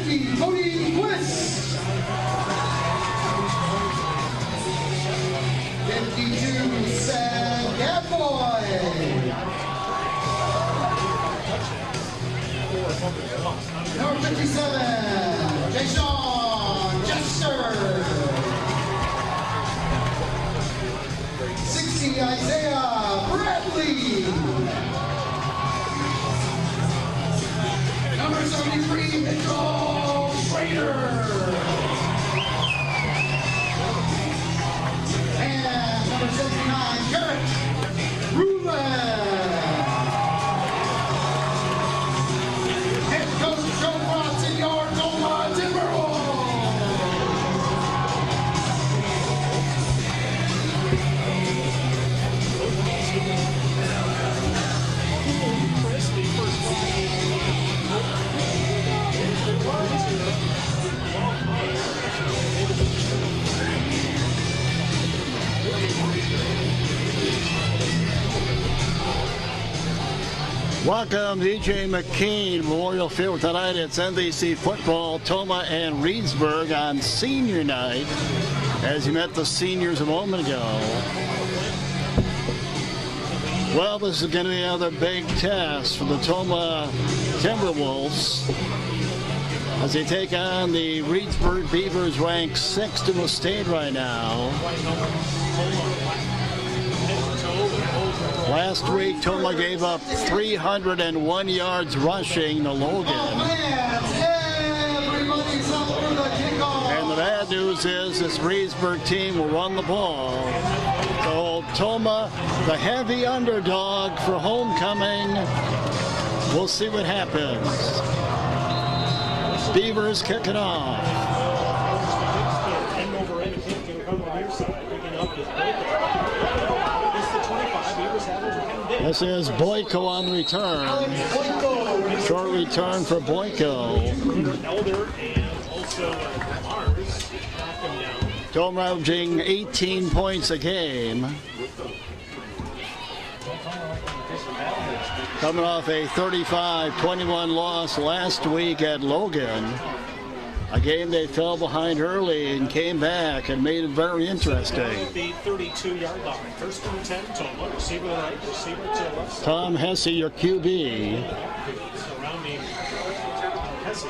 50, Cody Twist. 52, Sam Gadboy. Number 57, Jason Jester. 60, Isaiah Bradley. Number 73, Mitchell Schrader. And number 79, Garrett Ruben. Head coach Joe Watts in your Tomah Timberwolves. Welcome, DJ McKean, Memorial Field tonight. It's NBC Football, Tomah and Reedsburg on senior night, as you met the seniors a moment ago. Well, this is going to be another big test for the Tomah Timberwolves as they take on the Reedsburg Beavers, ranked 6th in the state right now. Last week, Tomah gave up 301 yards rushing to Logan. And the bad news is this Reedsburg team will run the ball. So Tomah, the heavy underdog for homecoming. We'll see what happens. Beavers kick it off. This is Boyko on the return. Short return for Boyko. Tomah averaging 18 points a game. Coming off a 35-21 loss last week at Logan. A game they fell behind early and came back and made it very interesting. The 32-yard line. First and 10, Tomah. Receiver to the right, receiver to the left. Tom Hesse, your QB. Surrounding Hesse,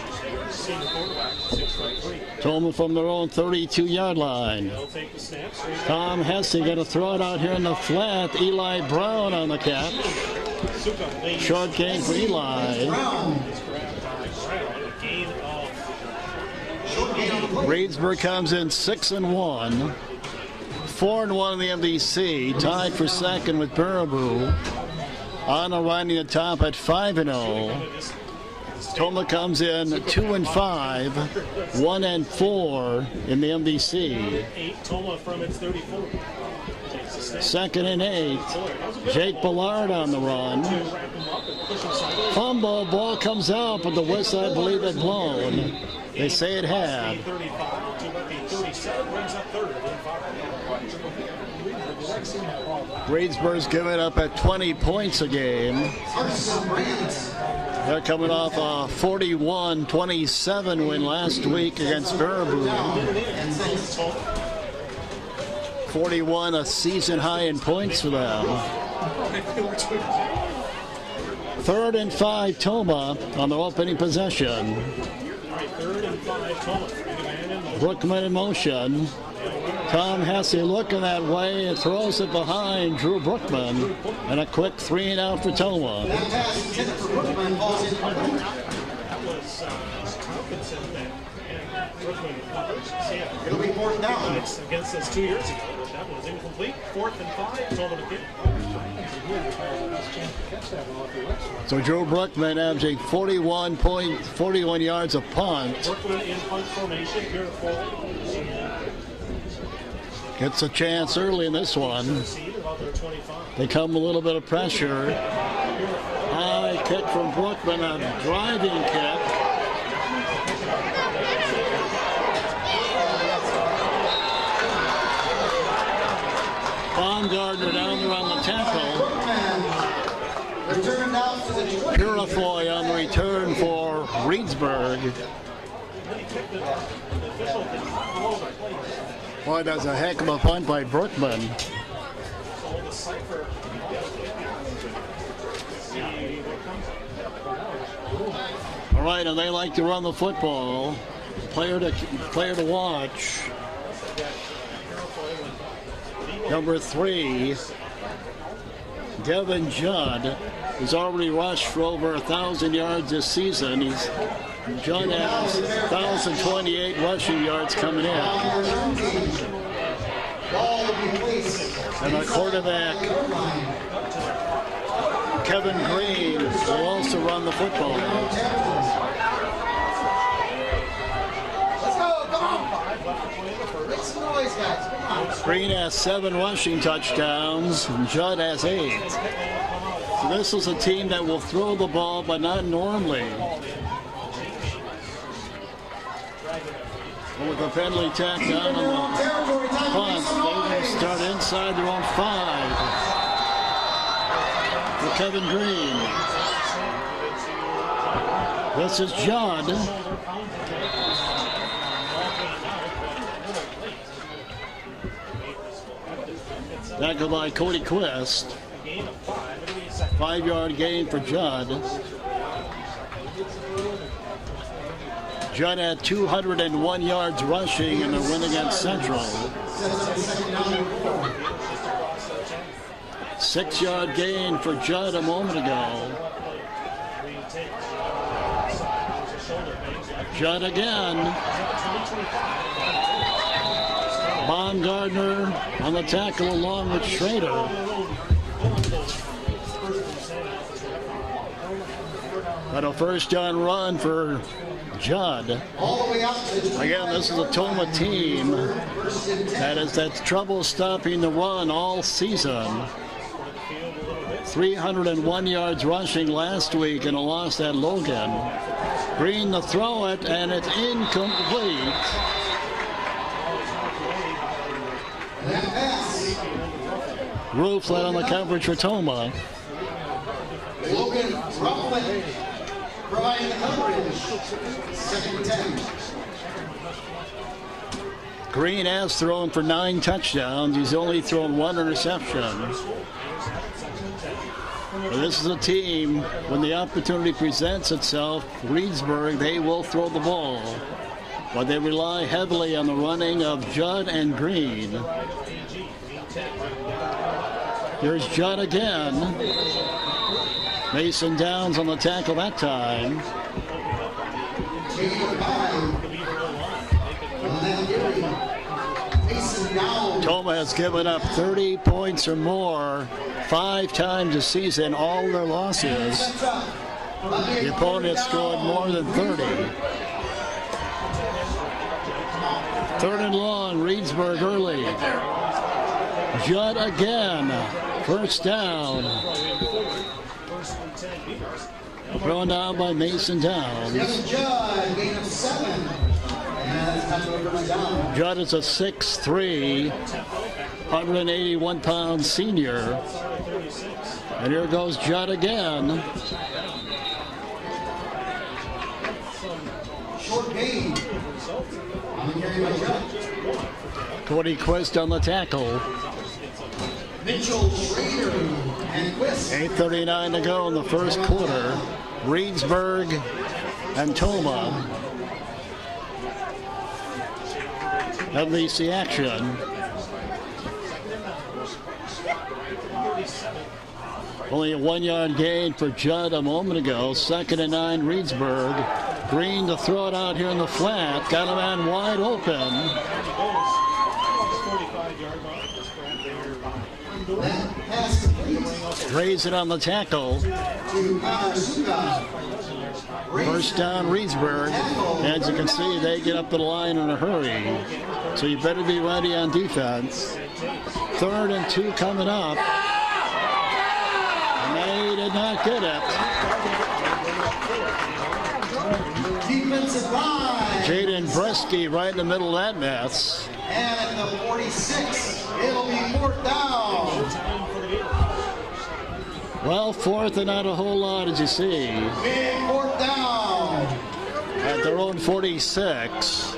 senior quarterback, 6'3". Tomah from their own 32-yard line. They'll take the snap. Tom Hesse going to throw it out here in the flat. Eli Brown on the catch. Short game for Eli. Reedsburg comes in 6-1, 4-1 in the MVC, tied for second with Baraboo. Anna riding the top at 5-0. Tomah comes in 2-5, 1-4 in the MVC. Tomah from its 34. Second and 8. Jake Ballard on the run. Fumble, ball comes out, but the whistle, I believe, had blown. They say it had. Reedsburg's giving up at 20 points a game. They're coming off a 41-27 win last week against Baraboo. 41, a season high in points for them. 3rd and 5, Tomah on their opening possession. 3rd and 5, Tomah. Brookman in motion. Tom Hesse looking that way and throws it behind Drew Brookman. And a quick 3-and-out for Tomah. It'll be 4th down. Against us 2 years ago. That was incomplete. 4th and 5, Tomah to kick. So Joe Brookman averaging 41 yards a punt. Brookman in punt formation, here to fall. Gets a chance early in this one. They come a little bit of pressure. High kick from Brookman, a driving kick. Baumgartner down there on the tackle. Purifoy on the return for Reedsburg. Boy, that's a heck of a punt by Brookman. All right, and they like to run the football. Player to watch. Number 3, Devin Judd, has already rushed for over 1,000 yards this season. Judd has 1,028 rushing yards coming in. And our quarterback, Kevin Green, will also run the football. Green has 7 rushing touchdowns, and Judd has 8. So this is a team that will throw the ball, but not normally. And with the penalty tack down on the punt, they will start inside their own 5 for Kevin Green. This is Judd. Tackled by Cody Quist. 5-yard gain for Judd. Judd had 201 yards rushing in the win against Central. 6-yard gain for Judd a moment ago. Judd again. Baumgartner on the tackle along with Schrader. But a first down run for Judd. Again, this is a Tomah team that has had trouble stopping the run all season. 301 yards rushing last week in a loss at Logan. Green to throw it, and it's incomplete. Roof led on the coverage for Tomah. Logan Rufflin providing the coverage. 2nd and 10. Green has thrown for 9 touchdowns. He's only thrown 1 interception. But this is a team, when the opportunity presents itself, Reedsburg, they will throw the ball. But they rely heavily on the running of Judd and Green. Here's Judd again. Mason Downs on the tackle that time. Tomah has given up 30 points or more 5 times this season, all their losses. The opponent scored more than 30. 3rd and long, Reedsburg early. Judd again, 1st down. Thrown down by Mason Downs. Judd is a 6'3", 181-pound senior. And here goes Judd again. Short gain. Cody Quist on the tackle. Mitchell Schrader and Quist. 8:39 to go in the first quarter. Reedsburg and Tomah have the action. Only a 1-yard gain for Judd a moment ago. 2nd and 9, Reedsburg. Green to throw it out here in the flat. Got a man wide open. Raise it on the tackle. First down, Reedsburg. As you can see, they get up to the line in a hurry. So you better be ready on defense. 3rd and 2 coming up. And they did not get it. Defensive line. Jaden Bresky right in the middle of that mess. And at the 46, it'll be 4th down. Well, 4th and not a whole lot, as you see. Big 4th down. At their their own 46.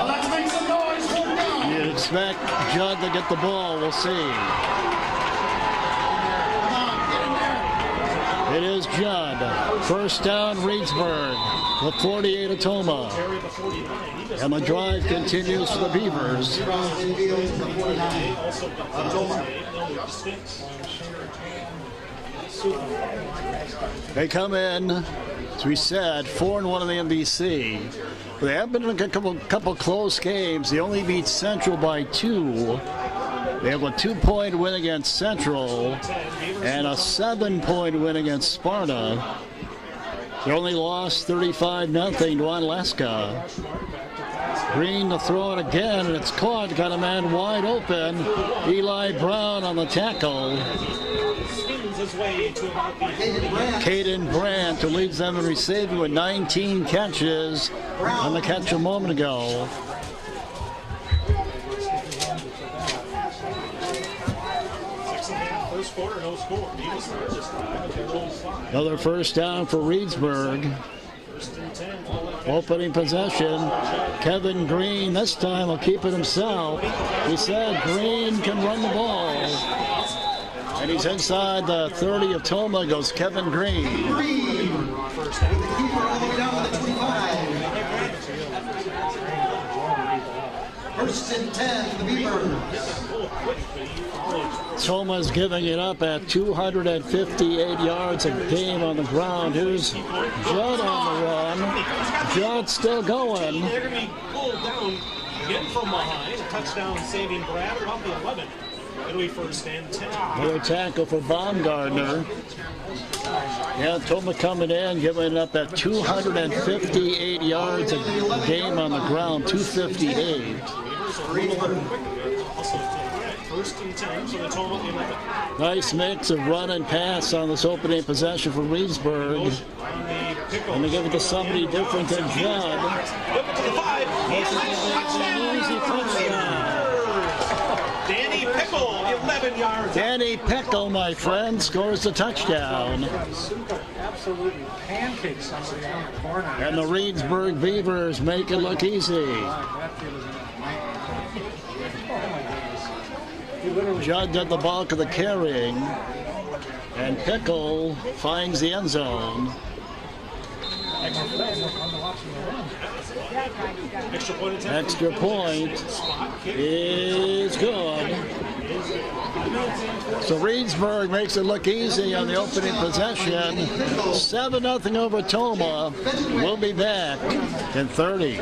Let's make some noise. Hold down. You expect Judd to get the ball. We'll see. Come on, get in there. It is Judd. First down, Reedsburg. The 48 of Tomah. Carry the 49. He doesn't And the drive continues for the Beavers. also sticks. They come in, as we said, 4-1 in the MVC. They have been in a couple close games. They only beat Central by 2. They have a 2-point win against Central and a 7-point win against Sparta. They only lost 35-0 to Onaleska. Green to throw it again, and it's caught. Got a man wide open. Eli Brown on the tackle. His way to about the Caden Brandt, who leads them in receiving with 19 catches on the catch a moment ago. first quarter, no score. Another first down for Reedsburg. Opening possession. Kevin Green this time will keep it himself. He said Green can run the ball. And he's inside the 30 of Tomah, goes Kevin Green. First down. The keeper all the way down to the 25. First and 10 for the Beavers. Tomah's giving it up at 258 yards a game on the ground. Here's Judd on the run. Judd still going. They're going to be pulled down, getting from behind. Touchdown saving Brad about the 11. It'll be first and 10. Another tackle for Baumgartner. Yeah, Tomah coming in, giving it up at 258 yards a game on the ground, 258. First and 10 for the Tomah 11. Nice mix of run and pass on this opening possession for Reedsburg. And they give it to somebody different than Judd. Whip it to the 5. Easy touchdown. Danny Pickle, 11 yards. Danny Pickle, my friend, scores the touchdown. Absolutely pancakes somebody on the corner. And the Reedsburg Beavers make it look easy. Judd did the bulk of the carrying, and Pickle finds the end zone. Extra point is good. So Reedsburg makes it look easy on the opening possession. 7-0 over Tomah. We'll be back in 30.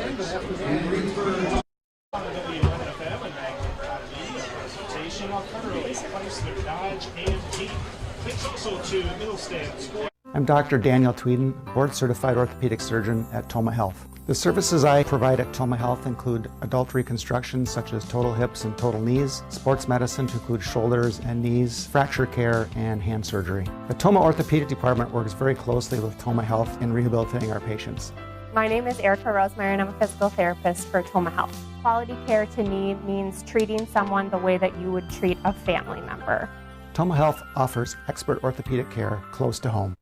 I'm Dr. Daniel Tweeden, board-certified orthopedic surgeon at Tomah Health. The services I provide at Tomah Health include adult reconstruction such as total hips and total knees, sports medicine to include shoulders and knees, fracture care, and hand surgery. The Tomah Orthopedic Department works very closely with Tomah Health in rehabilitating our patients. My name is Erica Rosemary and I'm a physical therapist for Tomah Health. Quality care to me means treating someone the way that you would treat a family member. Tomah Health offers expert orthopedic care close to home.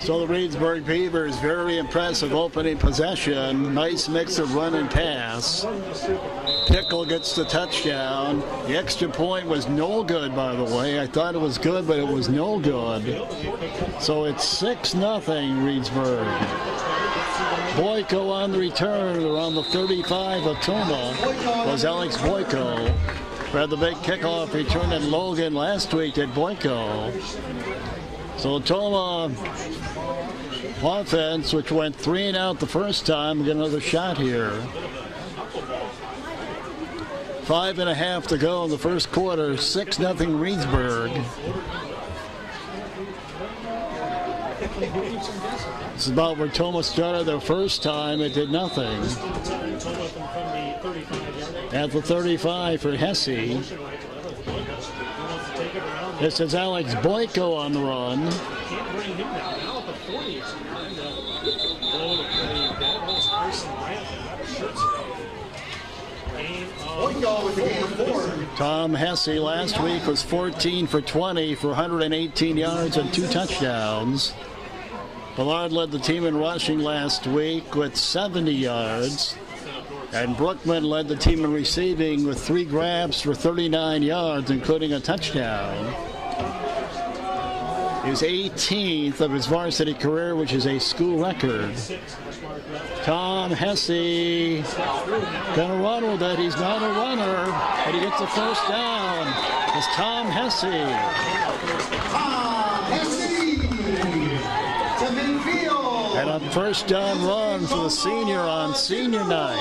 So the Reedsburg Beavers, very impressive opening possession. Nice mix of run and pass. Pickle gets the touchdown. The extra point was no good, by the way. I thought it was good, but it was no good. So it's 6-0 Reedsburg. Boyko on the return around the 35 of Tomah was Alex Boyko. We had the big kickoff return in Logan last week at Boyko. So Tomah offense, which went 3 and out the first time, get another shot here. 5.5 to go in the first quarter. 6-0 Reedsburg. This is about where Tomah started their first time. It did nothing. At the 35 for Hesse. This is Alex Boyko on the run. Tom Hesse last week was 14 for 20 for 118 yards and 2 touchdowns. Ballard led the team in rushing last week with 70 yards. And Brookman led the team in receiving with 3 grabs for 39 yards, including a touchdown. His 18th of his varsity career, which is a school record. Tom Hesse gonna run with it. He's not a runner, but he gets the first down. It's Tom Hesse. Tom Hesse to midfield. And a first down run for the senior on senior night.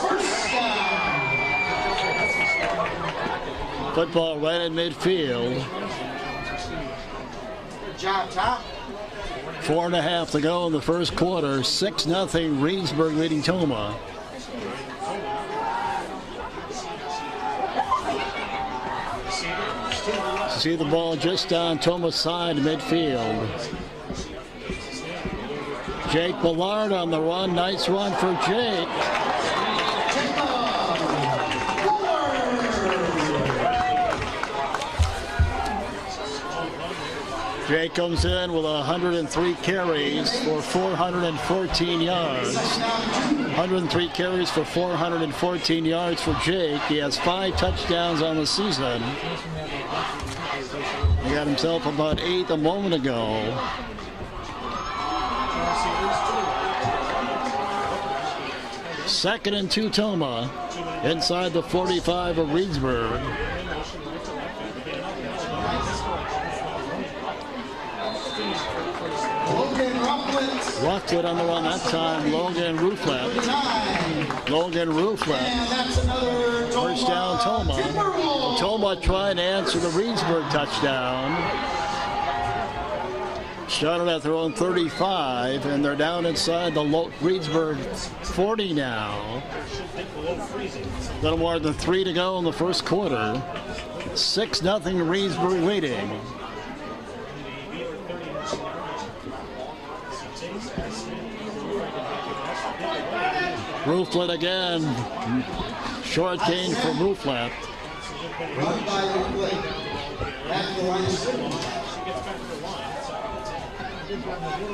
First down. Football right in midfield. Good job, Tom. 4.5 to go in the first quarter. 6-0 Reedsburg leading Tomah. See the ball just on Tomah's side midfield. Jake Ballard on the run. Nice run for Jake. Jake comes in with 103 carries for 414 yards. 103 carries for 414 yards for Jake. He has 5 touchdowns on the season. He got himself about 8 a moment ago. Second and 2 Tomah inside the 45 of Reedsburg. Rockwood on the run that time. Logan Rooflet. First down Tomah. Tomah trying to answer the Reedsburg touchdown. Started at their own 35, and they're down inside the Reedsburg 40 now. A little more than 3 to go in the first quarter. 6-0 Reedsburg leading. Rooflet again. Short gain for Rooflet. Run by Rooflet. Back to the line of scrimmage.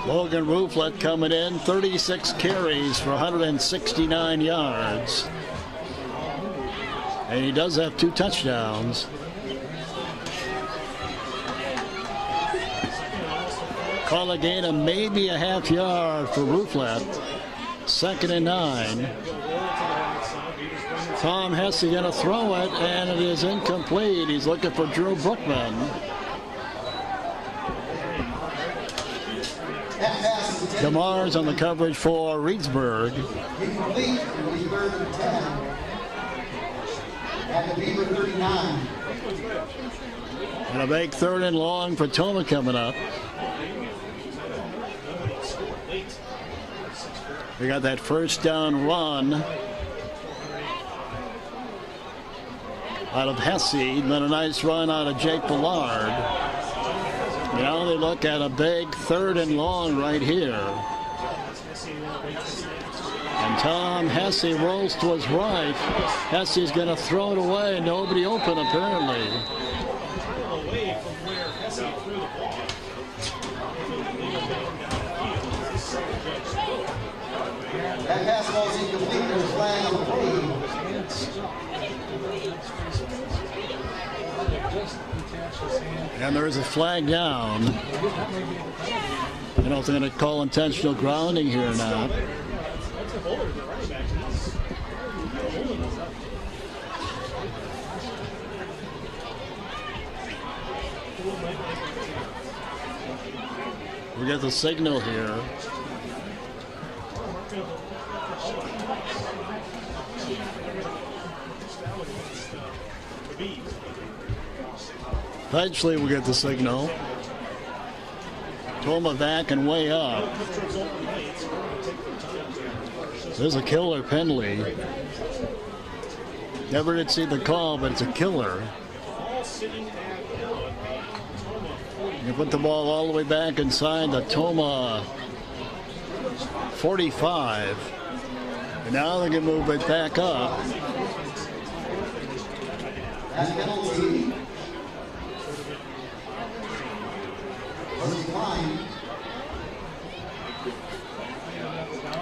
Logan Rooflet coming in. 36 carries for 169 yards. And he does have 2 touchdowns. Call a gain of maybe a half yard for Rooflet. 2nd and 9. Tom Hesse gonna throw it, and it is incomplete. He's looking for Drew Brookman. DeMars on the coverage for Reedsburg. Incomplete. Reedsburg 10. At the Beaver 39. And a big 3rd and long for Tomah coming up. We got that first down run out of Hesse, then a nice run out of Jake Ballard. Now they look at a big 3rd and long right here. And Tom Hesse rolls to his right. Hesse's going to throw it away. Nobody open apparently. Away from where Hesse threw the ball. That pass ball's incomplete. There's a flag on the play. And there is a flag down. I don't know if they're going to call intentional grounding here or not. We get the signal here. Eventually we'll get the signal. Tomah back and way up. There's a killer penalty. Never did see the call, but it's a killer. You put the ball all the way back inside the Tomah 45. And now they can move it back up. That penalty was declined.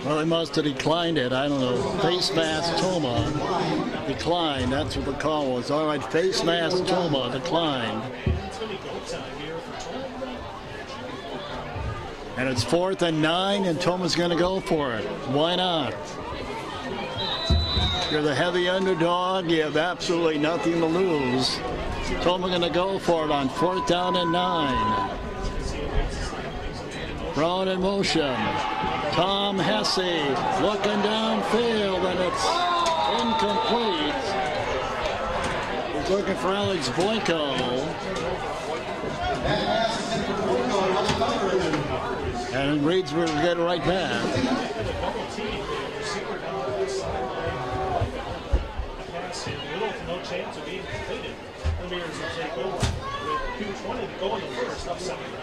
Well, they must have declined it. I don't know. Face mask tomah declined. That's what the call was. All right, face mask tomah declined. And it's 4th and 9, and Tomah's going to go for it. Why not? You're the heavy underdog. You have absolutely nothing to lose. Tomah going to go for it on 4th down and 9. Thrown in motion. Tom Hesse looking downfield, and it's incomplete. He's looking for Alex Boyko. And Reedsburg will get it right back. No chance of being completed. The Bears will take over with 2:20 to go in the first of second round.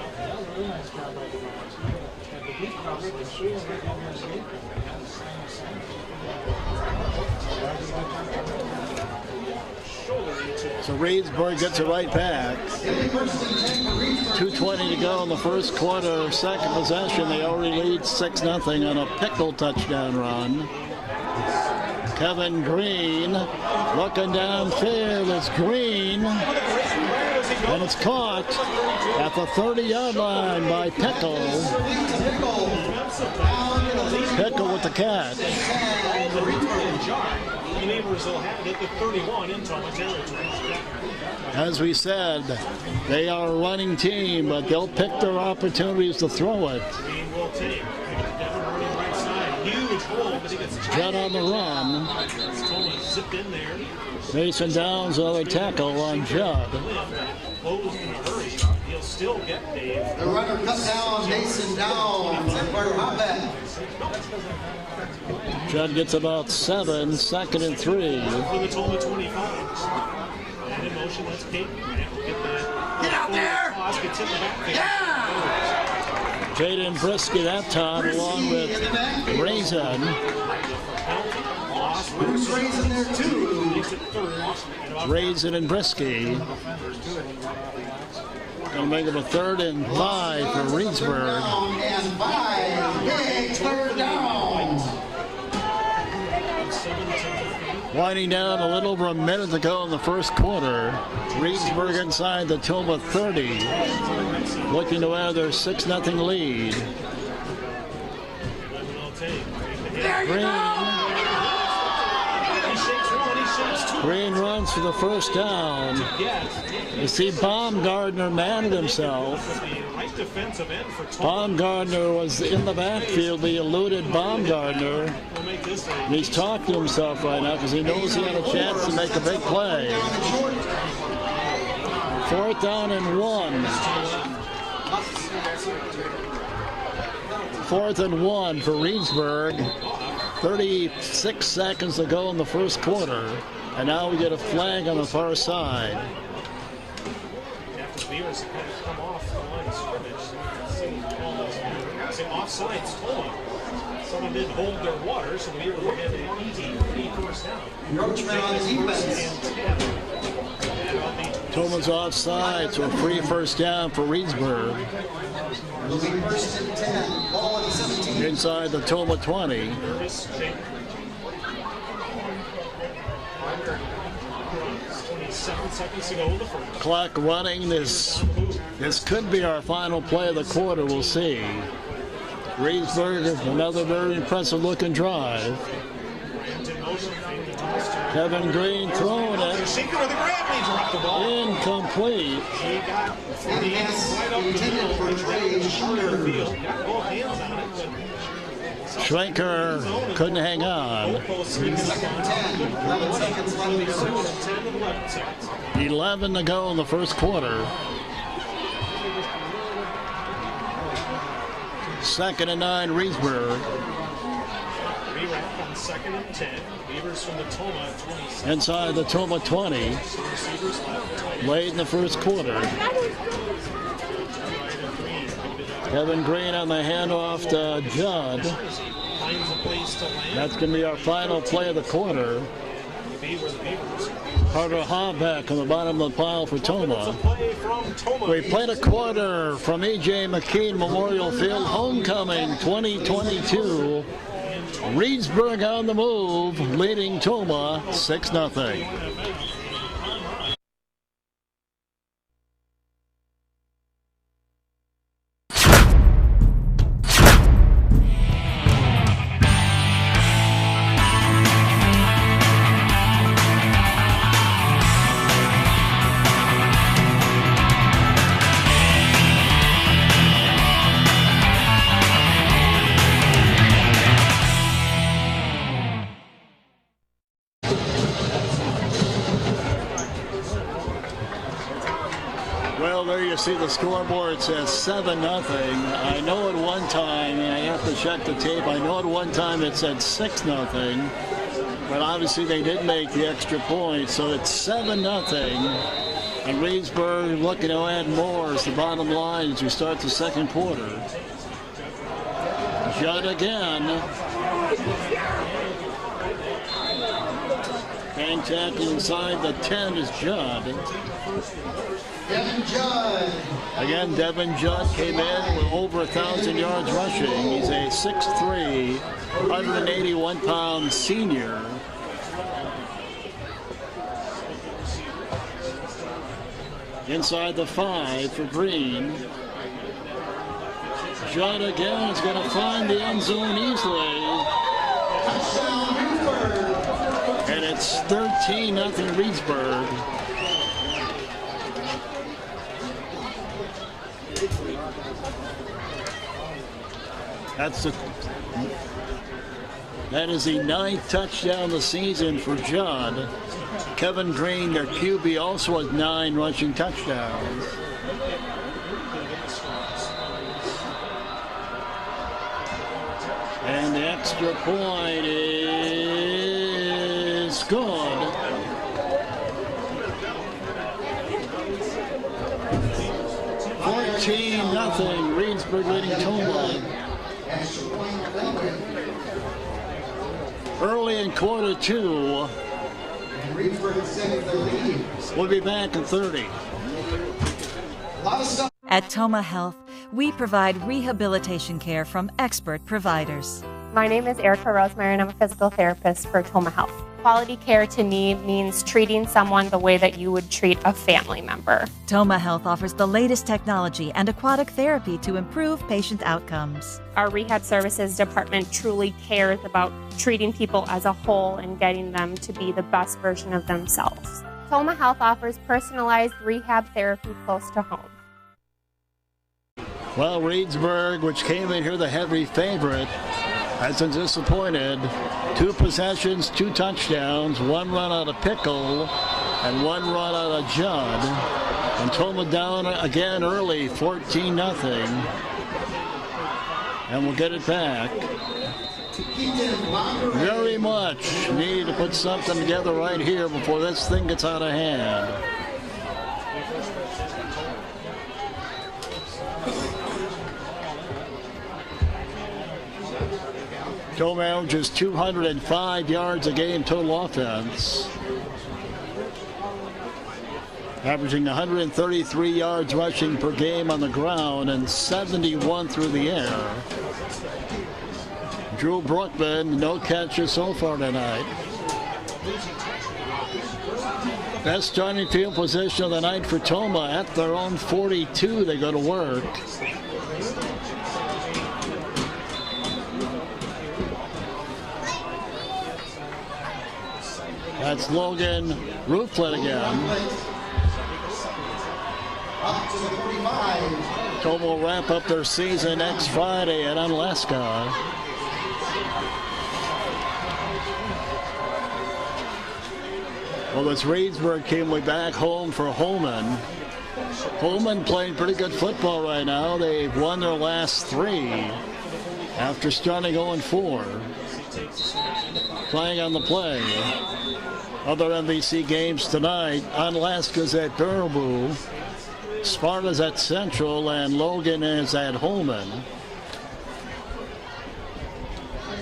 So Reedsburg gets it right back. 2:20 to go in the first quarter. Second possession, they already lead 6-0 on a Pickle touchdown run. Kevin Green looking downfield. It's Green. And it's caught at the 30-yard line by Pickle. Pickle with the catch. The neighbors will have it at the 31 in Tomah territory. As we said, they are a running team, but they'll pick their opportunities to throw it. Green will take. Devin running right side. Huge hole, but he gets Judd on the run. Tomah zipped in there. Mason Downs, another tackle on Judd. Closed in a hurry. He'll still get Dave. The runner cut down Mason Downs and Carter Hopbeck. Judd gets about 7, 2nd and 3. For the Tomah 25. And in motion, that's Kate. Get out there! Yeah! Jaden Brisky that time, along with Raisin. Who's raising there too? Raisin and Brisky. Gonna make it a 3rd and 5 for Reedsburg. And 5. Big 3rd down. Winding down a little over a minute to go in the first quarter. Reedsburg inside the Tomah 30. Looking to add their 6-0 lead. Green runs for the first down. You see Baumgartner manned himself. Baumgartner was in the backfield. He eluded Baumgartner. And he's talking to himself right now because he knows he had a chance to make a big play. 4th down and 1. 4th and 1 for Reedsburg. 36 seconds to go in the first quarter. And now we get a flag on the far side. After the Bears have come off the line of scrimmage, say offsides Tomah. Someone did hold their water, so the Bears will get an easy first down. Roachman on defense. Tomah's offside, so a free first down for Reedsburg. It'll be 1st and 10. Ball at the 17. Inside the Tomah 20. 27 seconds to go in the first. Clock running. This could be our final play of the quarter. We'll see. Reedsburg, another very impressive looking drive. Kevin Green throwing it. Incomplete. Schwenker couldn't hang on. 11 to go in the first quarter. 2nd and 9, Reedsburg. On 2nd and 10. Beavers from the Tomah 20. Inside the Tomah 20. Late in the first quarter. Kevin Green on the handoff to Judd. That's going to be our final play of the quarter. where the Beavers. Carter Habeck on the bottom of the pile for Tomah. Play from Tomah. We played a quarter from E.J. McKean Memorial Field. Homecoming 2022. Reedsburg on the move, leading Tomah 6-0. Well, there you see the scoreboard says 7-0. I know at one time, and I have to check the tape, I know at one time it said 6-0, but obviously they did make the extra point, so it's 7-0. And Reedsburg looking to add more is the bottom line as we start the second quarter. Judd again. Hang tackle inside the 10 is Judd. Devin Judd. Again, Devin Judd came in with over 1,000 yards rushing. He's a 6'3", 181-pound senior. Inside the 5 for Green. Judd again is going to find the end zone easily. Touchdown, Reedsburg. And it's 13-0 Reedsburg. That is the 9th touchdown of the season for Judd. Kevin Green, their QB, also has 9 rushing touchdowns. And the extra point is good. Nothing. Reedsburg leading Tomah. Early in quarter 2. We'll be back in 30. At Tomah Health, we provide rehabilitation care from expert providers. My name is Erica Rosemary, and I'm a physical therapist for Tomah Health. Quality care to me means treating someone the way that you would treat a family member. Tomah Health offers the latest technology and aquatic therapy to improve patient outcomes. Our rehab services department truly cares about treating people as a whole and getting them to be the best version of themselves. Tomah Health offers personalized rehab therapy close to home. Well, Reedsburg, which came in here the heavy favorite, hasn't disappointed. 2 possessions, 2 touchdowns, 1 run out of Pickle, and 1 run out of Judd. And Tomah down again early, 14-0. And we'll get it back. Very much need to put something together right here before this thing gets out of hand. Tomah averages 205 yards a game total offense, averaging 133 yards rushing per game on the ground and 71 through the air. Drew Brookman, no catches so far tonight. Best starting field position of the night for Tomah at their own 42. They go to work. That's Logan Rooflet again. Up to the 45. Tomah will wrap up their season next Friday at Unalaska. Well, this Reedsburg came way back home for Holman. Holman playing pretty good football right now. They've won their last 3 after starting 0-4. Playing on the play. Other MVC games tonight, Unalaska's at Baraboo, Sparta's at Central, and Logan is at Holman.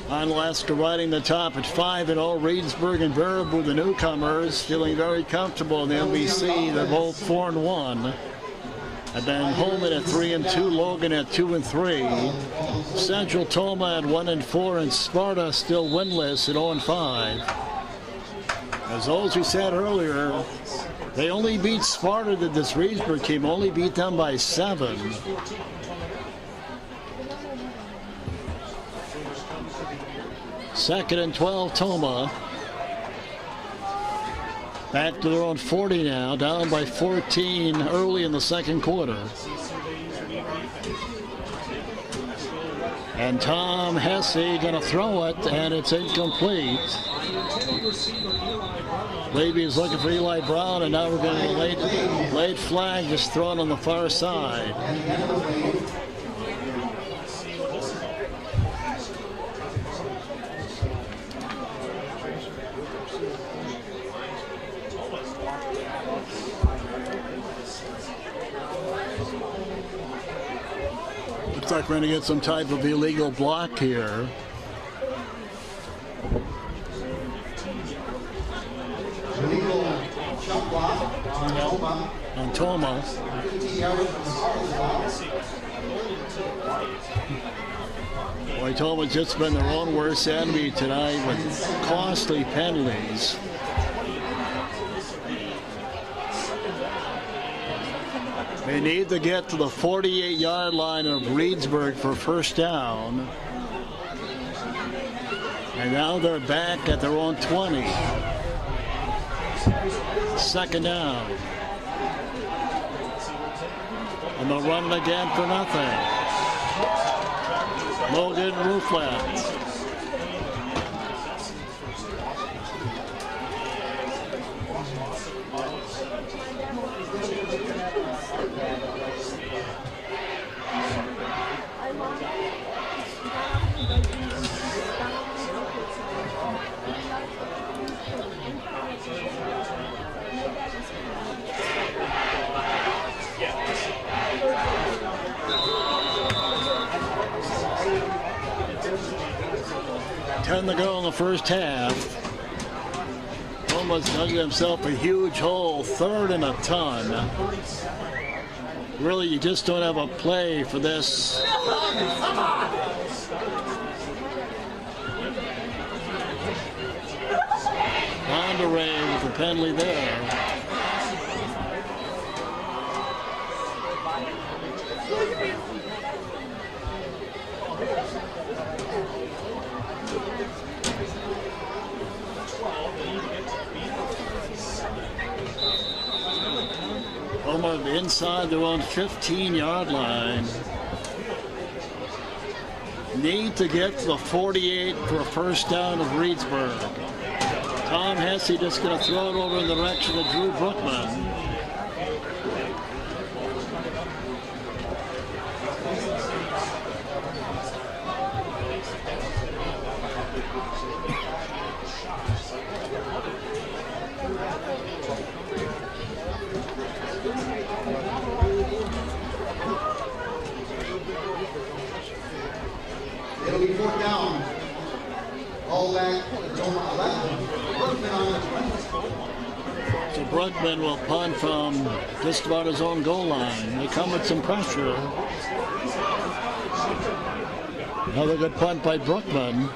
Onalaska riding the top at 5-0. Reedsburg and Baraboo, the newcomers, feeling very comfortable in the MVC. They're both 4-1. And then Holman at 3-2, Logan at 2-3. Central Tomah at 1-4, and Sparta still winless at 0-5. As those we said earlier, they only beat Sparta, this Reedsburg team only beat them by 7. Second and 12, Tomah. Back to their own 40 now, down by 14 early in the second quarter. And Tom Hesse going to throw it, and it's incomplete. Levy is looking for Eli Brown, and now we're going to late flag just thrown on the far side. Looks like we're going to get some type of illegal block here. Illegal shot block On Tomah. Boy, Tomah's just been their own worst enemy tonight with costly penalties. They need to get to the 48-yard line of Reedsburg for first down. And now they're back at their own 20. Second down. And they'll run it again for nothing. Logan Rooflat. To go in the first half. Almost dug himself a huge hole, 3rd and a ton. Really, you just don't have a play for this. Monterey with the penalty there. Almost inside their own 15-yard line. Need to get to the 48 for a first down of Reedsburg. Tom Hesse just going to throw it over in the direction of Drew Brookman. It'll be 4th down. All back to Tomah 11. Brookman on the 20. So Brookman will punt from just about his own goal line. They come with some pressure. Another good punt by Brookman.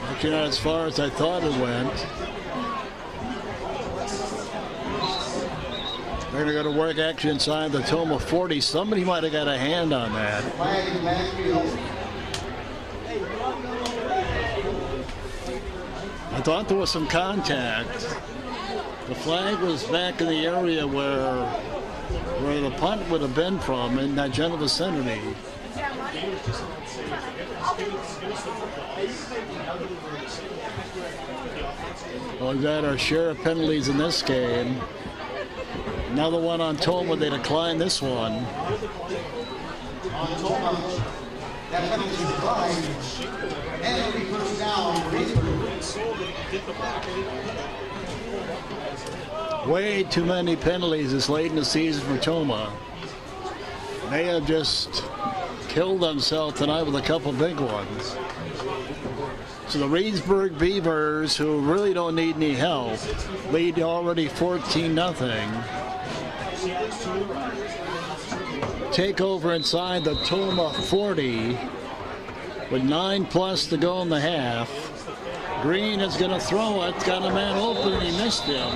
Actually not as far as I thought it went. They're going to go to work actually inside the Tomah 40. Somebody might have got a hand on that. Flag in the backfield. I thought there was some contact. The flag was back in the area where the punt would have been from, in that general vicinity. Well, we've got our share of penalties in this game. Another one on Tomah, they declined this one. On Tomah. That penalty is declined. And it'll be first down. Way too many penalties this late in the season for Tomah. They have just killed themselves tonight with a couple big ones. So the Reedsburg Beavers, who really don't need any help, lead already 14-0. Take over inside the Tomah 40 with 9+ to go in the half. Green is going to throw it. Got a man open and he missed him.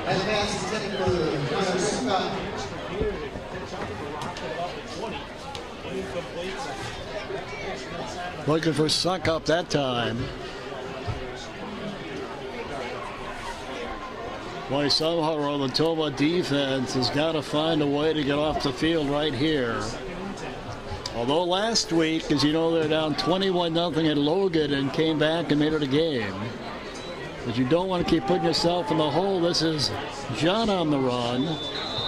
And the pass is intended for Connor Scott. Looking for suck up that time. Boy, somehow the Tomah defense has got to find a way to get off the field right here. Although last week, as you know, they're down 21-0 at Logan and came back and made it a game. But you don't want to keep putting yourself in the hole. This is John on the run.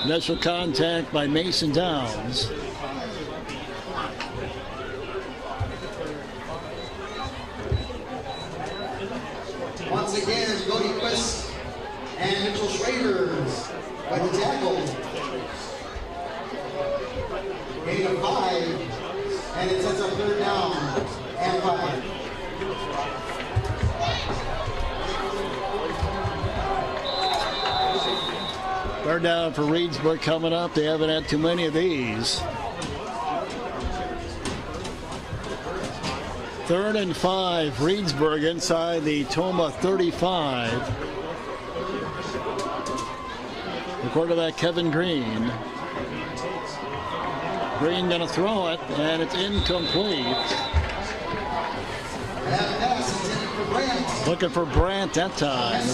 Initial contact by Mason Downs. Once again, Cody Quist and Mitchell Schrader by the tackle. Gain of 5, and it sets up 3rd down and 5. Third down for Reedsburg coming up. They haven't had too many of these. 3rd and 5, Reedsburg inside the Tomah 35. The quarterback, Kevin Green. Green going to throw it, and it's incomplete. Looking for Brandt that time.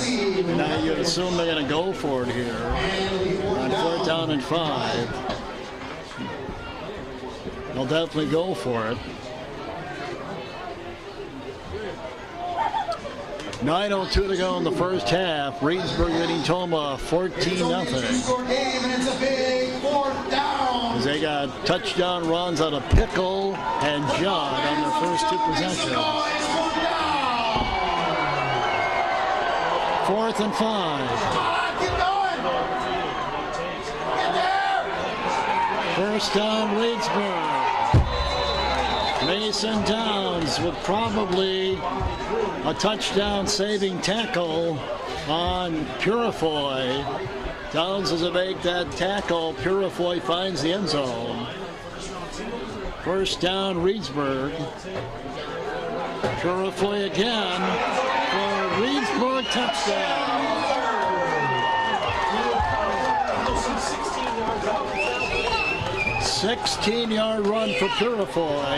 Now you'd assume they're going to go for it here on 4th down and 5. They'll definitely go for it. 9:02 to go in the first half. Reedsburg leading Tomah 14-0. As they got touchdown runs out of Pickle and Judd on their first 2 possessions. 4th and 5. First down, Reedsburg. Mason Downs with probably a touchdown saving tackle on Purifoy. Downs as they make that tackle. Purifoy finds the end zone. First down, Reedsburg. Purifoy again for Reedsburg touchdown. 16-yard run for Purifoy.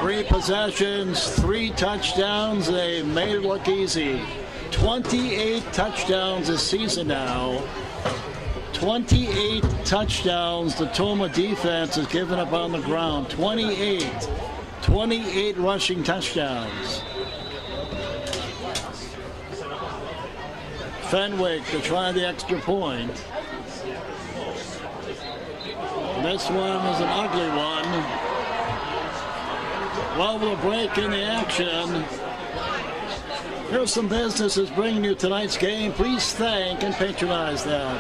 3 possessions, 3 touchdowns. They made it look easy. 28 touchdowns this season now. 28 touchdowns the Tomah defense has given up on the ground. 28 rushing touchdowns. Fenwick to try the extra point. This one is an ugly one. Well, we'll break in the action. Here's some businesses bringing you tonight's game. Please thank and patronize them.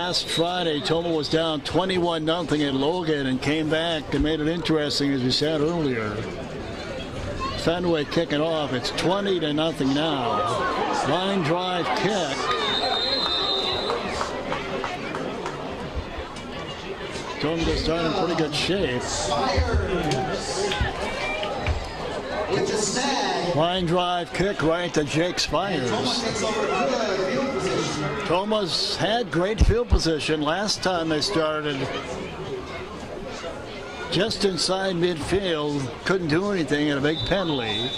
last Friday, Tomah was down 21-0 at Logan and came back and made it interesting, as we said earlier. Fenway kicking off. It's 20-0 now. Line drive kick. Tomah gets started in pretty good shape. With the snag. Line drive kick right to Jake Spires. Tomah takes over good field position. Tomah's had great field position last time they started. Just inside midfield, couldn't do anything in a big penalty.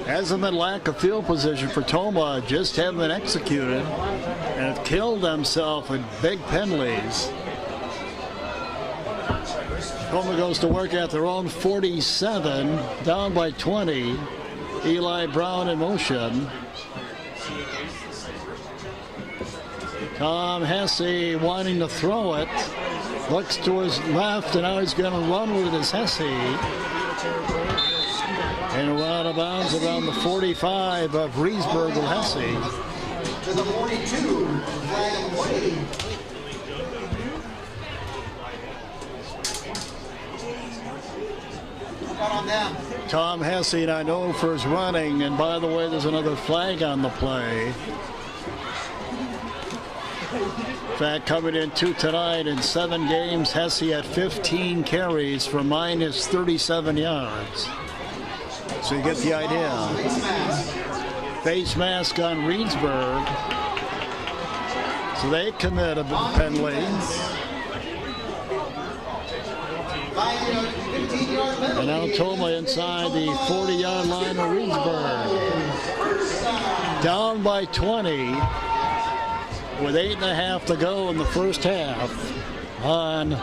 Hasn't been lack of field position for Tomah, just haven't been executed and have killed themselves with big penalties. Tomah goes to work at their own 47, down by 20. Eli Brown in motion. Tom Hesse wanting to throw it. Looks to his left, and now he's going to run with his Hesse. And out of bounds around the 45 of Reedsburg with Hesse. To the 42, flag away. On them. Tom Hesse, I know for his running, and by the way, there's another flag on the play. In fact, coming into tonight in 7 games, Hesse had 15 carries for minus 37 yards. So you get the idea. Face mask on Reedsburg. So they commit a penalty. 15-yard penalty. And now Tomah inside the 40-yard line of Reedsburg. Down by 20 with 8.5 to go in the first half on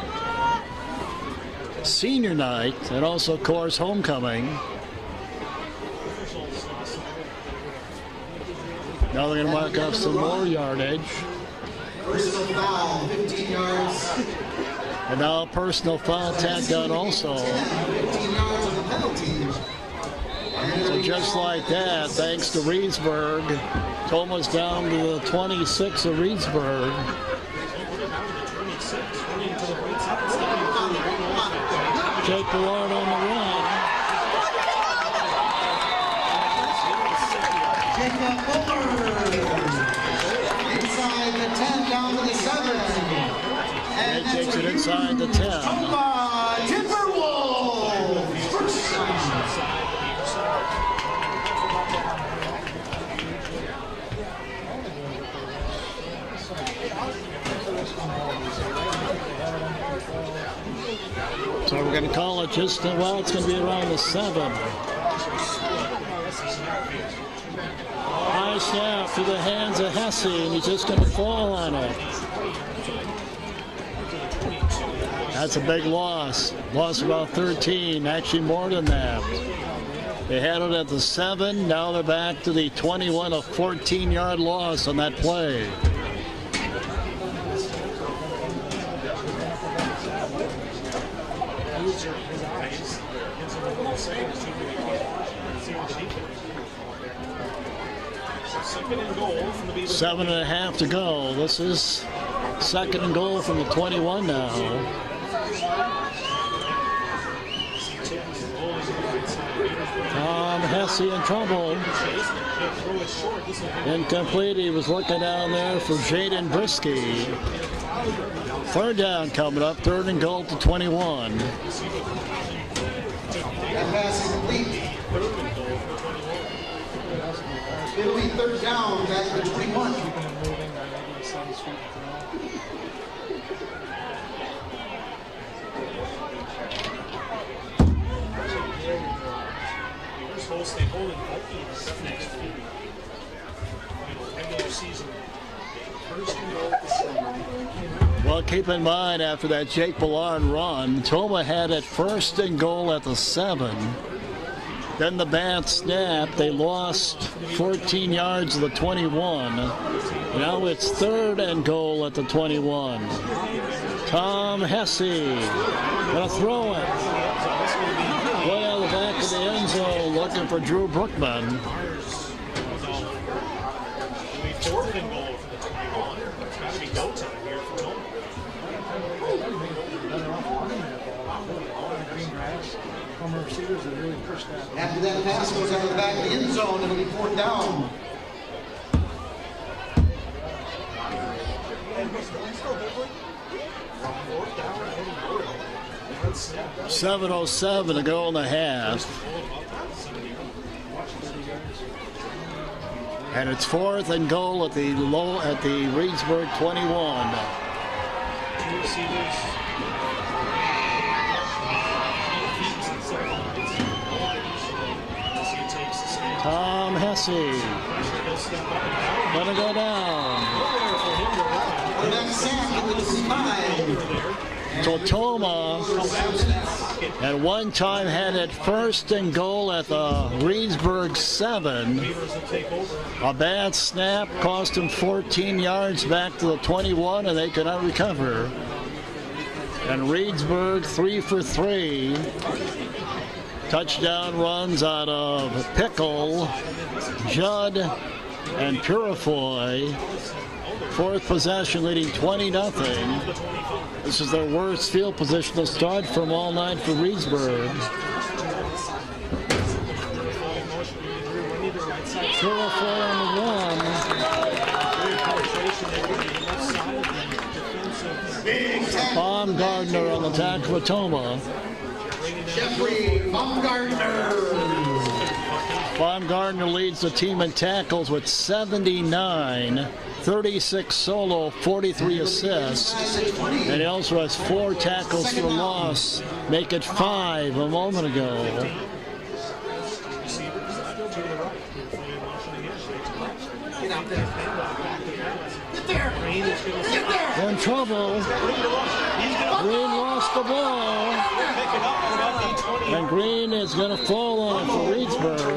senior night and also, of course, homecoming. Now they're going to mark up some more yardage. Personal foul, 15 yards. And now a personal foul tagged on also. 15 yards of the penalty. So just like that, thanks to Reedsburg, Tomah's down to the 26 of Reedsburg. Jake Ballard on the run. Jacob Bullard. Inside the 10, down to the 7. And takes it inside the 10. Timberwolves. First down. So we're going to call it just, well, it's going to be around the 7. High snap to the hands of Hesse, and he's just going to fall on it. That's a big loss. Loss about 13, actually more than that. They had it at the 7, now they're back to the 21, a 14-yard loss on that play. Seven and a half to go. This is 2nd and goal from the 21 now. Tom Hesse in trouble. Incomplete. He was looking down there for Jaden Brisky. 3rd down coming up. 3rd and goal to 21. That pass incomplete. It'll be 3rd down back to 21. Well, keep in mind, after that Jake Ballard run, Tomah had it 1st and goal at the 7. Then the bad snap. They lost 14 yards to the 21. Now it's 3rd and goal at the 21. Tom Hesse gonna throw it. Way out the back of the end zone, looking for Drew Toma receivers have really pushed that. After that pass goes out of the back of the end zone, it'll be 4th down. 7:07 to go in the half. And it's 4th and goal at the Reedsburg 21. Two receivers. Tom Hesse. Gonna go down. The next sack, it was 5. So Tomah at one time had it 1st and goal at the Reedsburg 7. A bad snap cost him 14 yards back to the 21, and they could not recover. And Reedsburg 3 for 3. Touchdown runs out of Pickle, Judd, and Purifoy. 4th possession leading 20-0. This is their worst field position to start from all night for Reedsburg. Purifoy on the run. Baumgartner on the tackle for Tomah. Jeffrey Baumgartner. Baumgartner leads the team in tackles with 79, 36 solo, 43 assists. And he also has 4 tackles for loss, make it 5 a moment ago. In trouble. Green lost the ball. And Green is going to fall on it for Reedsburg.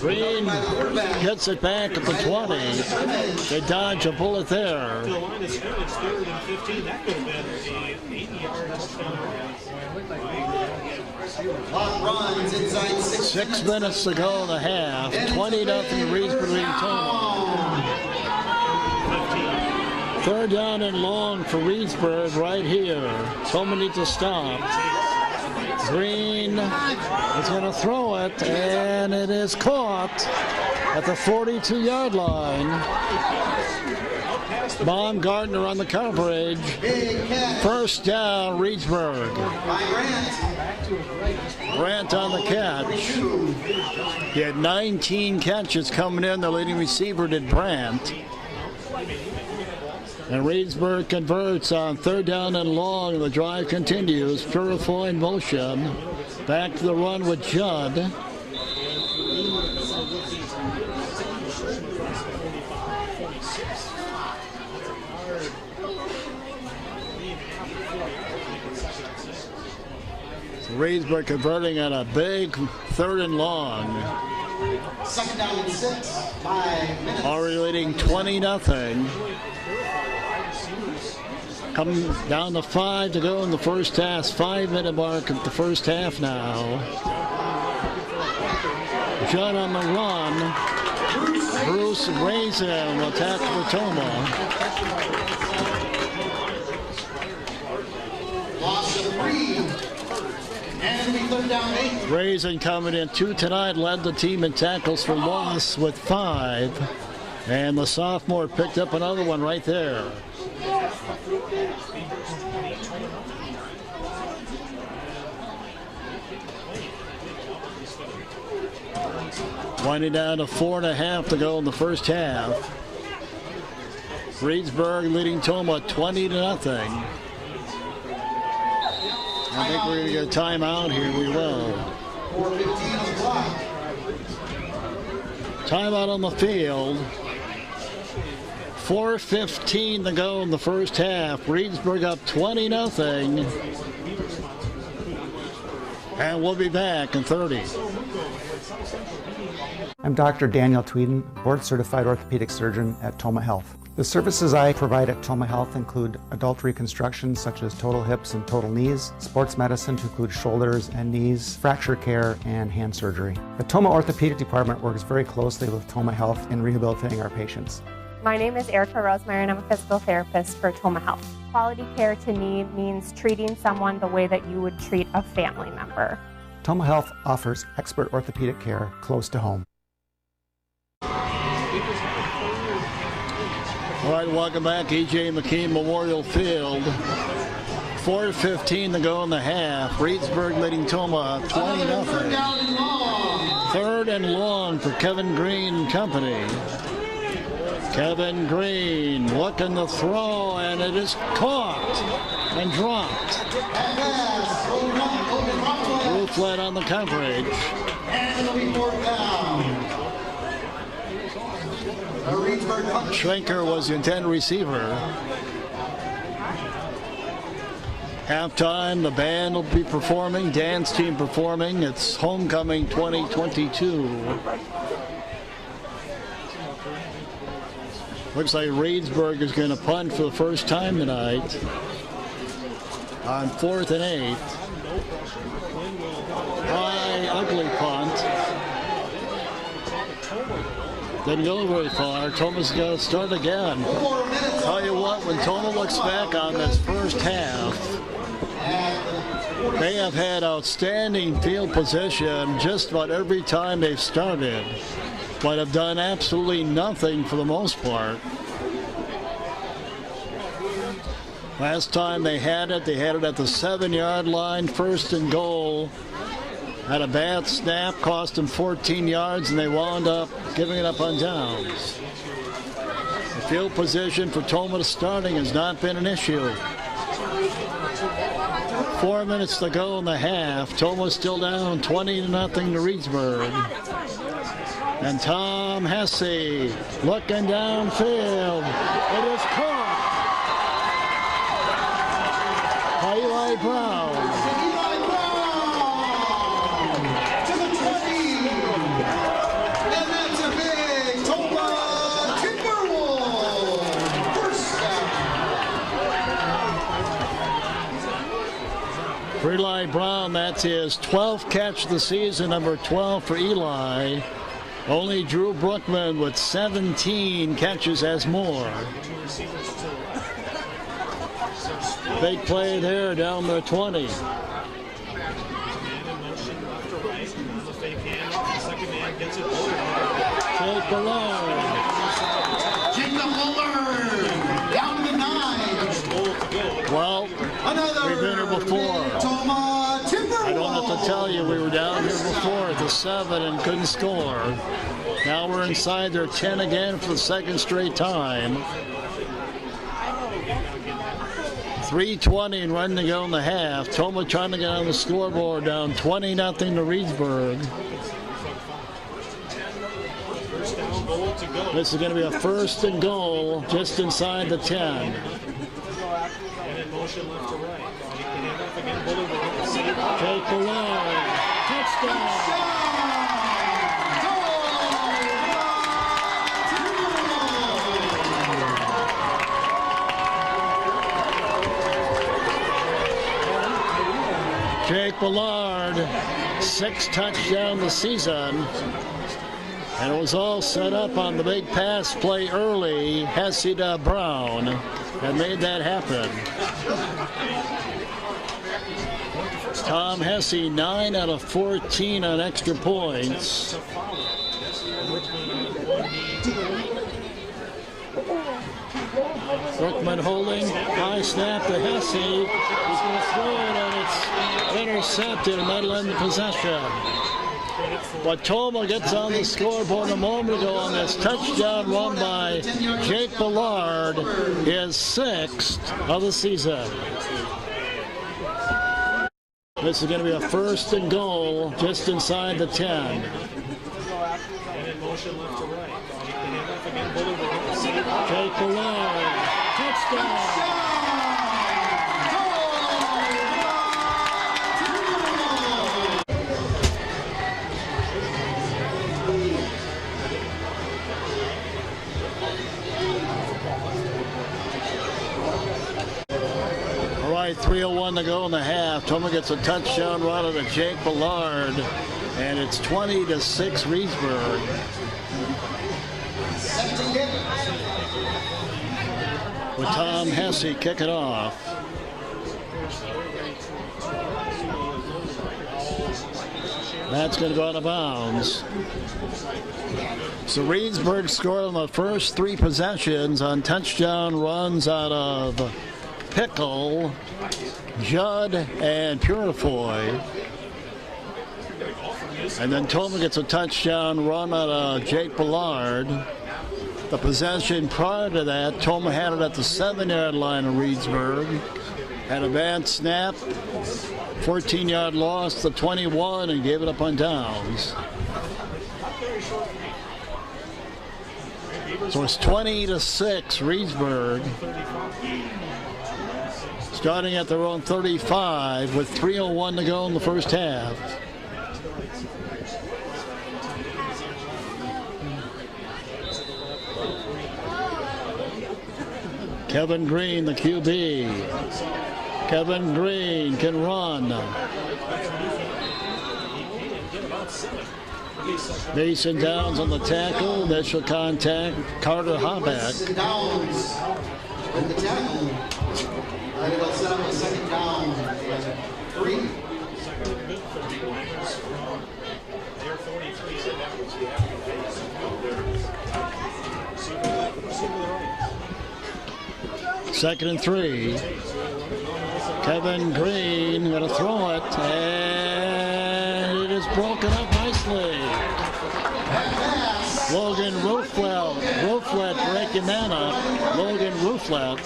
Green gets it back at the 20. They dodge a bullet there. The line is 3rd and 15. That could have been an 80-yard touchdown. Clock runs inside 6 minutes to go in the half. 20-0 Reedsburg leading Tomah. 3rd down and long for Reedsburg right here. Tomah needs to stop. Green is going to throw it, and it is caught at the 42-yard line. Baumgartner on the coverage. 1st down, Reedsburg. Grant on the catch. He had 19 catches coming in. The leading receiver did Brandt. And Reedsburg converts on 3rd down and long. The drive continues. Purifoy in motion. Back to the run with Judd. Reedsburg converting on a big 3rd and long. 2nd down and 6. 5 minutes. Already leading 20-0. Coming down to 5 to go in the first half. 5-minute mark at the first half now. Judd on the run. Bruce raises him. Attack for Tomah. Loss of 3. And it'll be 3rd down 8. Raisin coming in 2 tonight. Led the team in tackles for loss with 5. And the sophomore picked up another one right there. Winding down to 4.5 to go in the first half. Reedsburg leading Tomah 20-0. I think we're going to get a timeout here. We will. 4:15 on the clock. Timeout on the field. 4:15 to go in the first half. Reedsburg up 20-0. And we'll be back in 30. I'm Dr. Daniel Tweeden, board-certified orthopedic surgeon at Tomah Health. The services I provide at Tomah Health include adult reconstruction such as total hips and total knees, sports medicine to include shoulders and knees, fracture care, and hand surgery. The Tomah Orthopedic Department works very closely with Tomah Health in rehabilitating our patients. My name is Erica Rosemeyer, and I'm a physical therapist for Tomah Health. Quality care to me means treating someone the way that you would treat a family member. Tomah Health offers expert orthopedic care close to home. All right, welcome back, E.J. McKean Memorial Field. 4:15 to go in the half. Reedsburg leading Tomah 20-0. Third and long for Kevin Green and company. Kevin Green looking to throw, and it is caught and dropped. Threw flat on the coverage. And it'll be fourth down. Schwenker was the intended receiver. Halftime, the band will be performing, dance team performing. It's Homecoming 2022. Looks like Reedsburg is going to punt for the first time tonight on 4th and 8. High, ugly punt. Didn't go very far. Tomah's going to start again. Tell you what, when Tomah looks back on this first half, they have had outstanding field position just about every time they've started, but have done absolutely nothing for the most part. Last time they had it at the 7-yard line, first and goal. Had a bad snap, cost them 14 yards, and they wound up giving it up on downs. The field position for Tomah starting has not been an issue. 4 minutes to go in the half. Tomah's still down 20-0 to Reedsburg. And Tom Hesse looking downfield. It is caught by Eli Brown. To the 20. And that's a big Tomah Timberwolves. First down. For Eli Brown, that's his 12th catch of the season, number 12 for Eli. Only Drew Brookman with 17 catches has more. Big play there down the 20. Jake Ballard. Jacob Bullard. Down to 9. Well, we've been here before. Tomah Timberwolves. I don't have to tell you, we were down here before at the 7 and couldn't score. Now we're inside their 10 again for the second straight time. 3:20 and running to go in the half. Tomah trying to get on the scoreboard, down 20-0 to Reedsburg. This is going to be a first and goal just inside the 10. Jake Ballard, touchdown. Jake Ballard, 6 touchdowns this season. And it was all set up on the big pass play early. Hesse to Brown and made that happen. Tom Hesse, 9 out of 14 on extra points. Brookman holding, high snap to Hesse. He's going to throw it, and it's intercepted, and that'll end the possession. But Tomah gets on the scoreboard a moment ago on this touchdown run by Jake Ballard, his 6th of the season. This is going to be a first and goal just inside the 10. Jake Ballard, touchdown. All right, 3:01 to go in the half. Tomah gets a touchdown run to Jake Ballard, and it's 20-6 Reedsburg. with Tom Hesse kick it off. That's going to go out of bounds. So Reedsburg scored on the first 3 possessions on touchdown runs out of Pickle, Judd, and Purifoy. And then Tomah gets a touchdown run out of Jake Ballard. The possession prior to that, Tomah had it at the 7-yard line of Reedsburg. Had a bad snap, 14-yard loss to 21, and gave it up on downs. So it's 20-6, Reedsburg. Starting at their own 35 with 3:01 to go in the first half. Kevin Green, the QB. Kevin Green can run. Mason Downs on the tackle. Initial contact, Carter Haback. Mason Downs with the tackle. It'll set up a second down and 3. Second and 3. Kevin Green going to throw it, and it is broken up nicely. Logan Rooflet breaking that up. Logan Rooflet.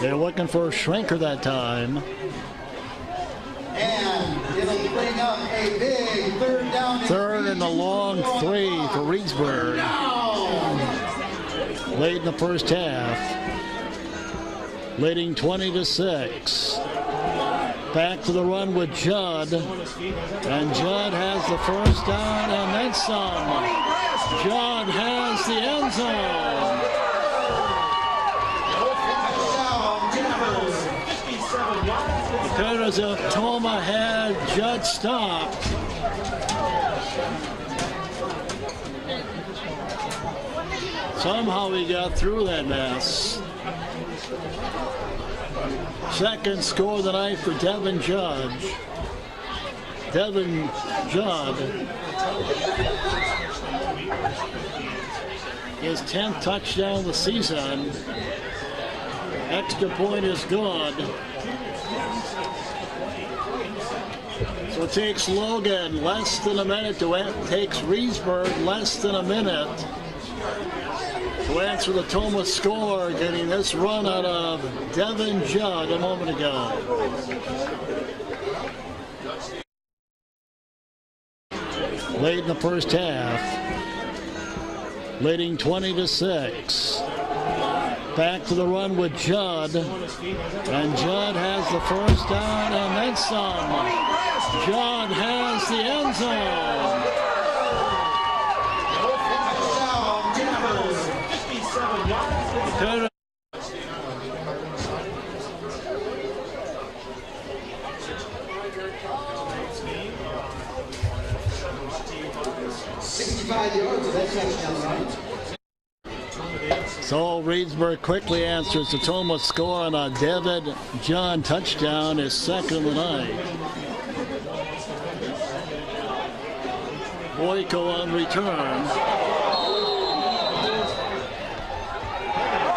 They're looking for a shrinker that time. And it'll bring up a big third down. Third and a long 3 for Reedsburg. Late in the first half. Leading 20-6. Back to the run with Judd. And Judd has the first down and then some. Judd has the end zone. Appears as if Tomah had Judd stopped. Somehow he got through that mess. Second score of the night for Devin Judge. Devin Judd. His 10th touchdown of the season. Extra point is good. So it takes Logan less than a minute to takes Reedsburg less than a minute to answer the Tomah score, getting this run out of Devin Judd a moment ago. Late in the first half, leading 20-6. Back to the run with Judd, and Judd has the first down and then some. Judd has the end zone. 65 yards of that touchdown, right? So Reedsburg quickly answers the Tomah score on a David John touchdown, his second of the night. Boyko on return.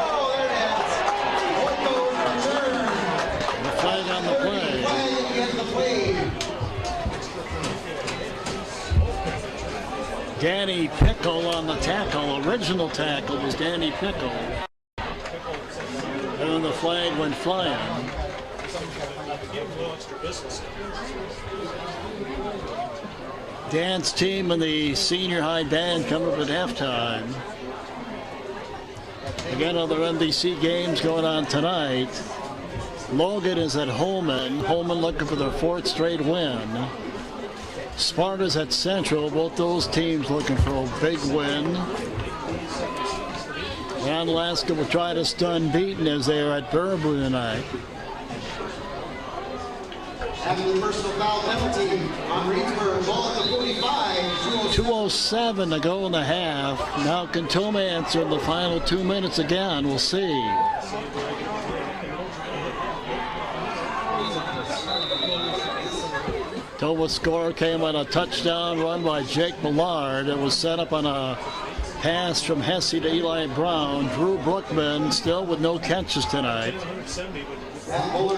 Oh, there it is. Boyko's return. The flag on the play. Flag against the play. Danny Pickle on the tackle. Original tackle was Danny Pickle. And the flag went flying. Dance team and the senior high band come up at halftime. Again, other NBC games going on tonight. Logan is at Holman. Holman looking for their 4th straight win. Sparta's at Central. Both those teams looking for a big win. And Alaska will try to stun Beaton as they are at Baraboo tonight. Having the personal foul penalty on Reedsburg. Ball at the 45. 2:07 to go in the half. Now can Tomah answer in the final 2 minutes again? We'll see. Tomah's score came on a touchdown run by Jake Millard. It was set up on a pass from Hesse to Eli Brown. Drew Brookman still with no catches tonight.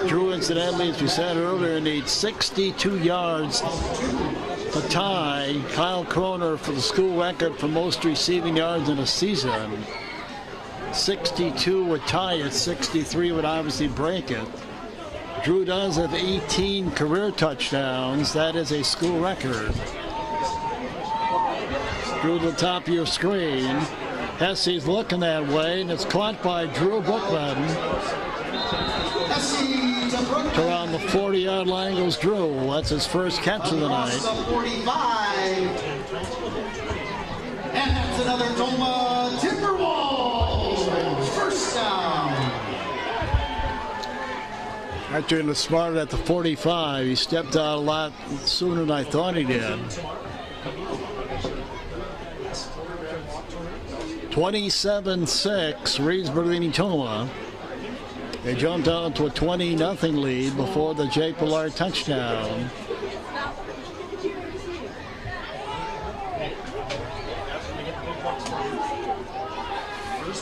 Drew, incidentally, as we said earlier, needs 62 yards to tie Kyle Kroner for the school record for most receiving yards in a season. 62 would tie it, 63 would obviously break it. Drew does have 18 career touchdowns. That is a school record. Drew to the top of your screen. Hesse's looking that way, and it's caught by Drew Brookman. To around the 40-yard line goes Drew. That's his first catch of the night. 45. And that's another Tomah Timberwolves. First down. After he started at the 45, he stepped out a lot sooner than I thought he did. 27-6, Reedsburg leading Tomah. They jumped out to a 20-0 lead before the Jake Millard touchdown.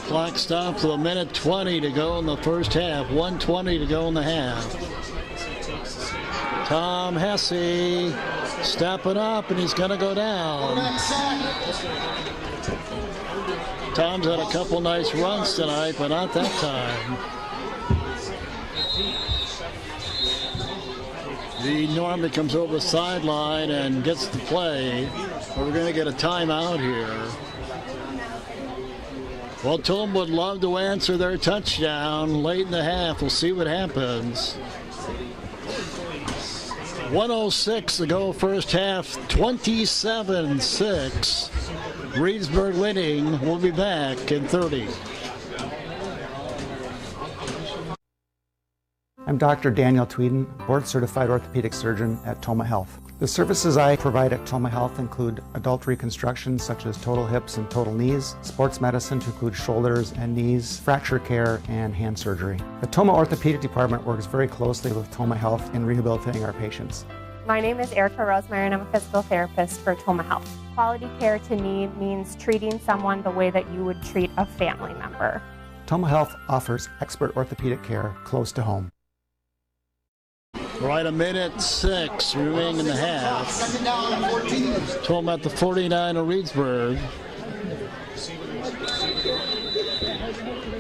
Clock stopped with 1:20 to go in the first half. 1:20 to go in the half. Tom Hesse stepping up, and he's going to go down. Tom's had a couple nice runs tonight, but not that time. He normally comes over the sideline and gets the play. We're going to get a timeout here. Well, Tomah would love to answer their touchdown late in the half. We'll see what happens. 1:06 to go first half, 27-6. Reedsburg winning. We'll be back in 30. I'm Dr. Daniel Tweeden, board-certified orthopedic surgeon at Tomah Health. The services I provide at Tomah Health include adult reconstruction such as total hips and total knees, sports medicine to include shoulders and knees, fracture care, and hand surgery. The Tomah Orthopedic Department works very closely with Tomah Health in rehabilitating our patients. My name is Erica Rosemeyer, and I'm a physical therapist for Tomah Health. Quality care to me means treating someone the way that you would treat a family member. Tomah Health offers expert orthopedic care close to home. Right, 1:06 remaining in the half. Second down and 14. Tomah at the 49 of Reedsburg.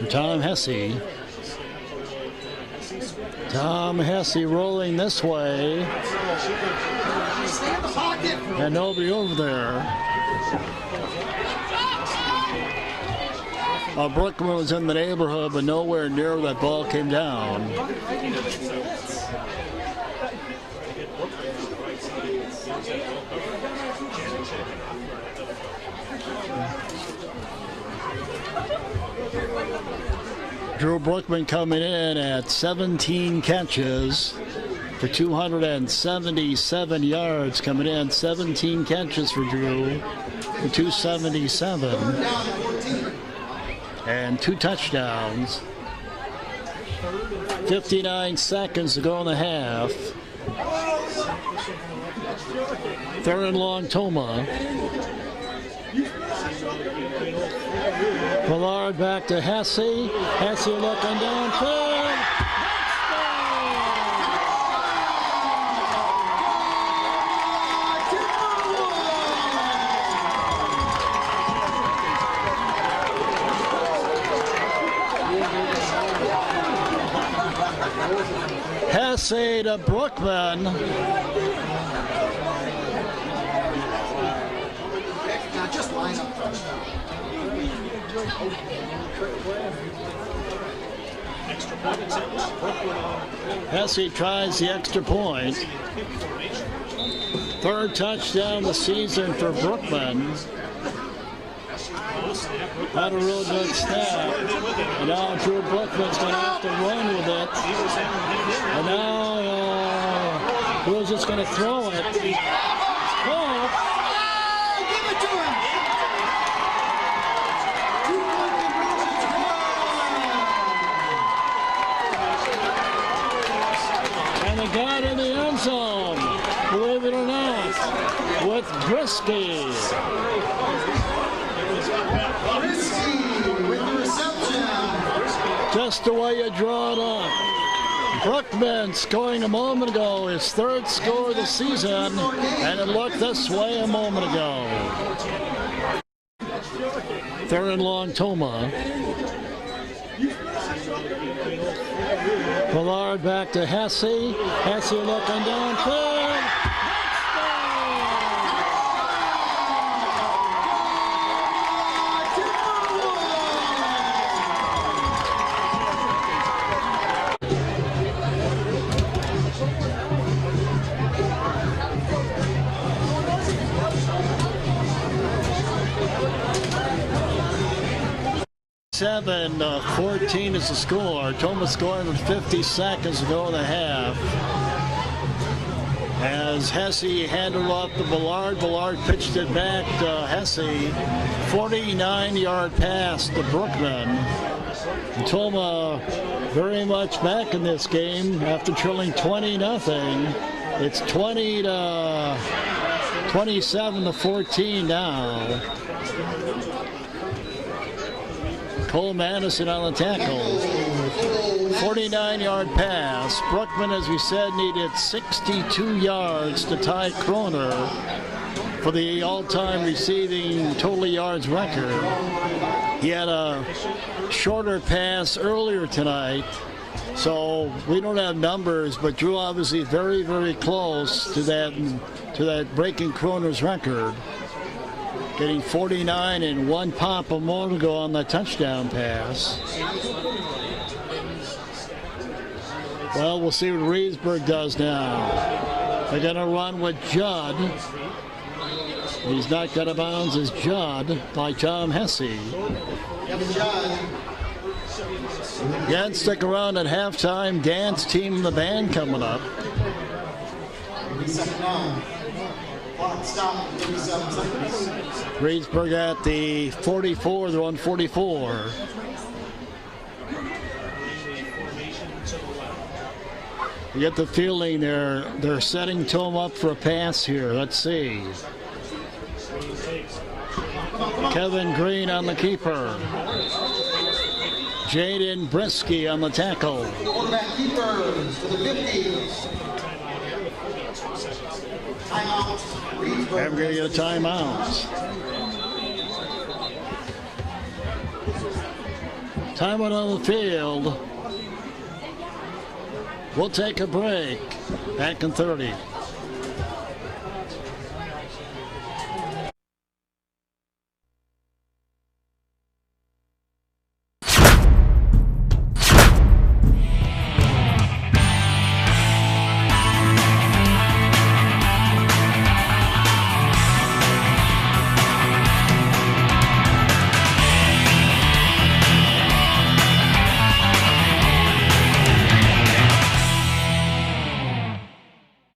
Tom Hesse. Tom Hesse rolling this way. And nobody over there. Brookman was in the neighborhood, but nowhere near where that ball came down. Drew Brookman coming in at 17 catches for 277 yards. Coming in 17 catches for Drew for 277 and 2 touchdowns. 59 seconds to go in the half. Third and long, Tomah. Millard back to Hesse. Hesse looking downfield. Hesse to Brookman. Now just line up. Hesse tries the extra point. Third touchdown of the season for Brookman. Had a real good snap. And now Drew Brookman's going to have to run with it. And now Who's just going to throw it? Oh! Give it to him! And they got in the end zone, believe it or not, with Brisky. With the reception. Just the way you draw it up. Brookman scoring a moment ago, his third score of the season, and it looked this way a moment ago. Third and long, Tomah. Ballard back to Hesse. Hesse looking downfield. Touchdown. 7-14 is the score. Tomah scored with 50 seconds to go in the half. As Hesse handed off to Ballard, Ballard pitched it back to Hesse. 49-yard pass to Brookman. And Tomah very much back in this game after trailing 20-0. It's 27-14 now. Cole Madison on the tackle. 49-yard pass. Brookman, as we said, needed 62 yards to tie Kroner for the all-time receiving total yards record. He had a shorter pass earlier tonight, so we don't have numbers, but Drew obviously very, very close to that breaking Kroner's record. Getting 49 in one pop a moment ago on the touchdown pass. Well, we'll see what Reedsburg does now. They're going to run with Judd. He's knocked out of bounds as Judd by Tom Hesse. Again, stick around at halftime. Dance team, the band coming up. Reedsburg at the 44, they're on 44. You get the feeling they're setting Tomah up for a pass here. Let's see. Kevin Green on the keeper. Jaden Brisky on the tackle. Quarterback keepers to the 50s. Timeout. And we're going to get a timeout. Timeout on the field. We'll take a break. Back in 30.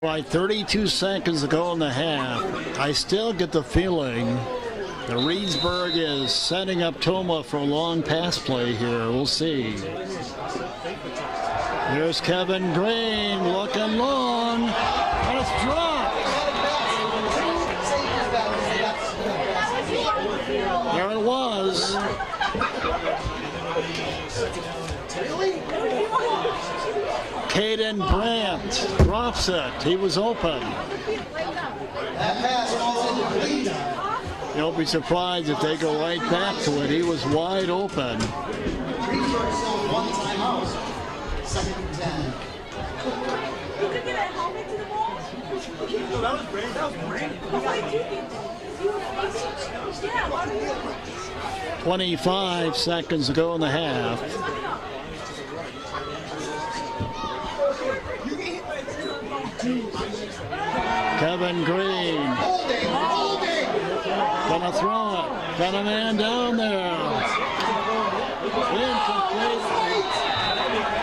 Right, 32 seconds to go in the half. I still get the feeling that Reedsburg is setting up Tomah for a long pass play here. We'll see. Here's Kevin Green looking long, and it's dropped. There it was. Caden Brandt drops it. He was open. That pass falls incomplete. You'll be surprised if they go right back to it. He was wide open. Reedsburg still one timeout. Second and 10. You could get a helmet to the ball? No, that was Brandon. That was Brandon. Yeah, why do you? 25 seconds to go in the half. Kevin Green. Gonna throw it. Got a man down there. Incomplete.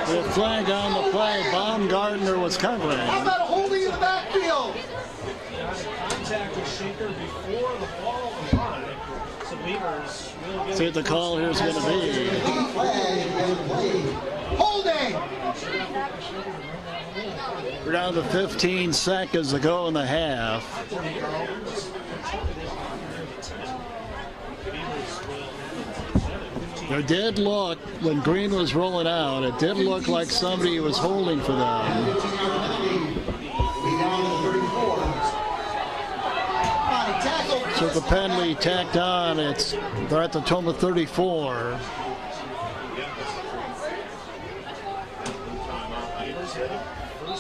With a flag on the play, Baumgartner was covering. How about a holding in the backfield? Contact with Shaker before the ball was on. So Beavers will get See what the call here is going to be. Flag and play. Holding! We're down to 15 seconds to go in the half. There did look, when Green was rolling out, it did look like somebody was holding for them. So the penalty tacked on, they're at the Tomah 34.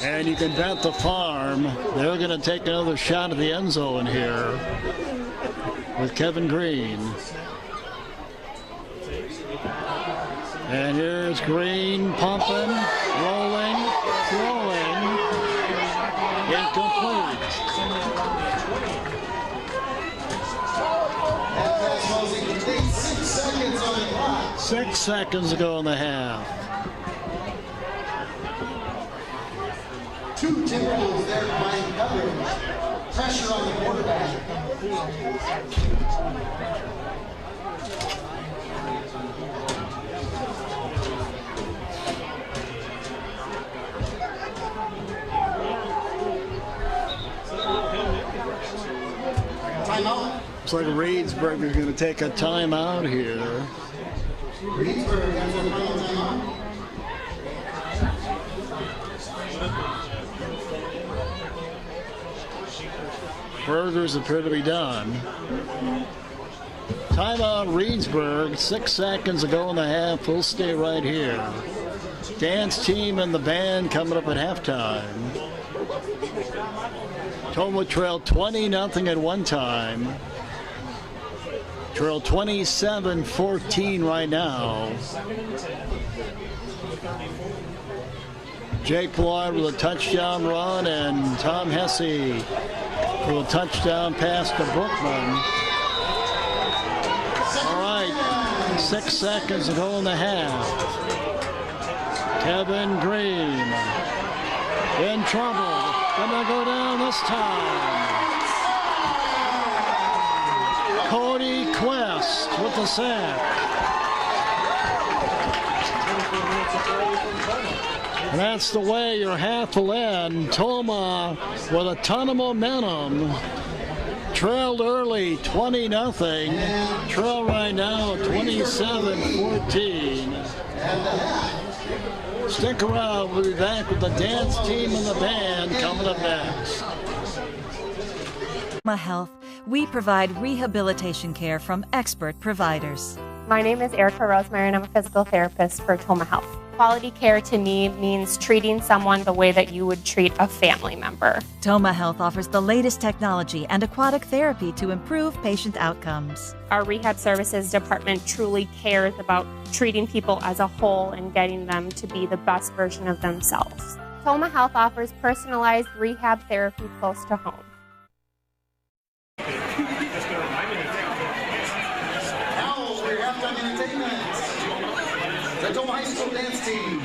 And you can bet the Farm, they're going to take another shot at the end zone here with Kevin Green. And here's Green pumping, rolling, throwing, incomplete. That pass was incomplete. 6 seconds on the clock. 6 seconds to go in the half. Two Timberwolves there behind coverage. Pressure on the quarterback. Timeout. Looks like Reedsburg is going to take a timeout here. Reedsburg has a final timeout. Burgers appear to be done. Timeout Reedsburg, 6 seconds to go in the half. We'll stay right here. Dance team and the band coming up at halftime. Tomah trailed 20-0 at one time. Trail 27-14 right now. Jake Blard with a touchdown run and Tom Hesse with a touchdown pass to Brookman. All right, 6 seconds to go in the half. Kevin Green in trouble. Gonna go down this time. Cody Quest with the sack. And that's the way your half will end. Tomah with a ton of momentum. Trailed early, 20-0. Trail right now, 27-14. Stick around. We'll be back with the dance team and the band coming up next. Tomah Health, we provide rehabilitation care from expert providers. My name is Erica Rosemary, and I'm a physical therapist for Tomah Health. Quality care to me means treating someone the way that you would treat a family member. Tomah Health offers the latest technology and aquatic therapy to improve patient outcomes. Our rehab services department truly cares about treating people as a whole and getting them to be the best version of themselves. Tomah Health offers personalized rehab therapy close to home. Now we're halftime entertainment. The Tomah High School dance team.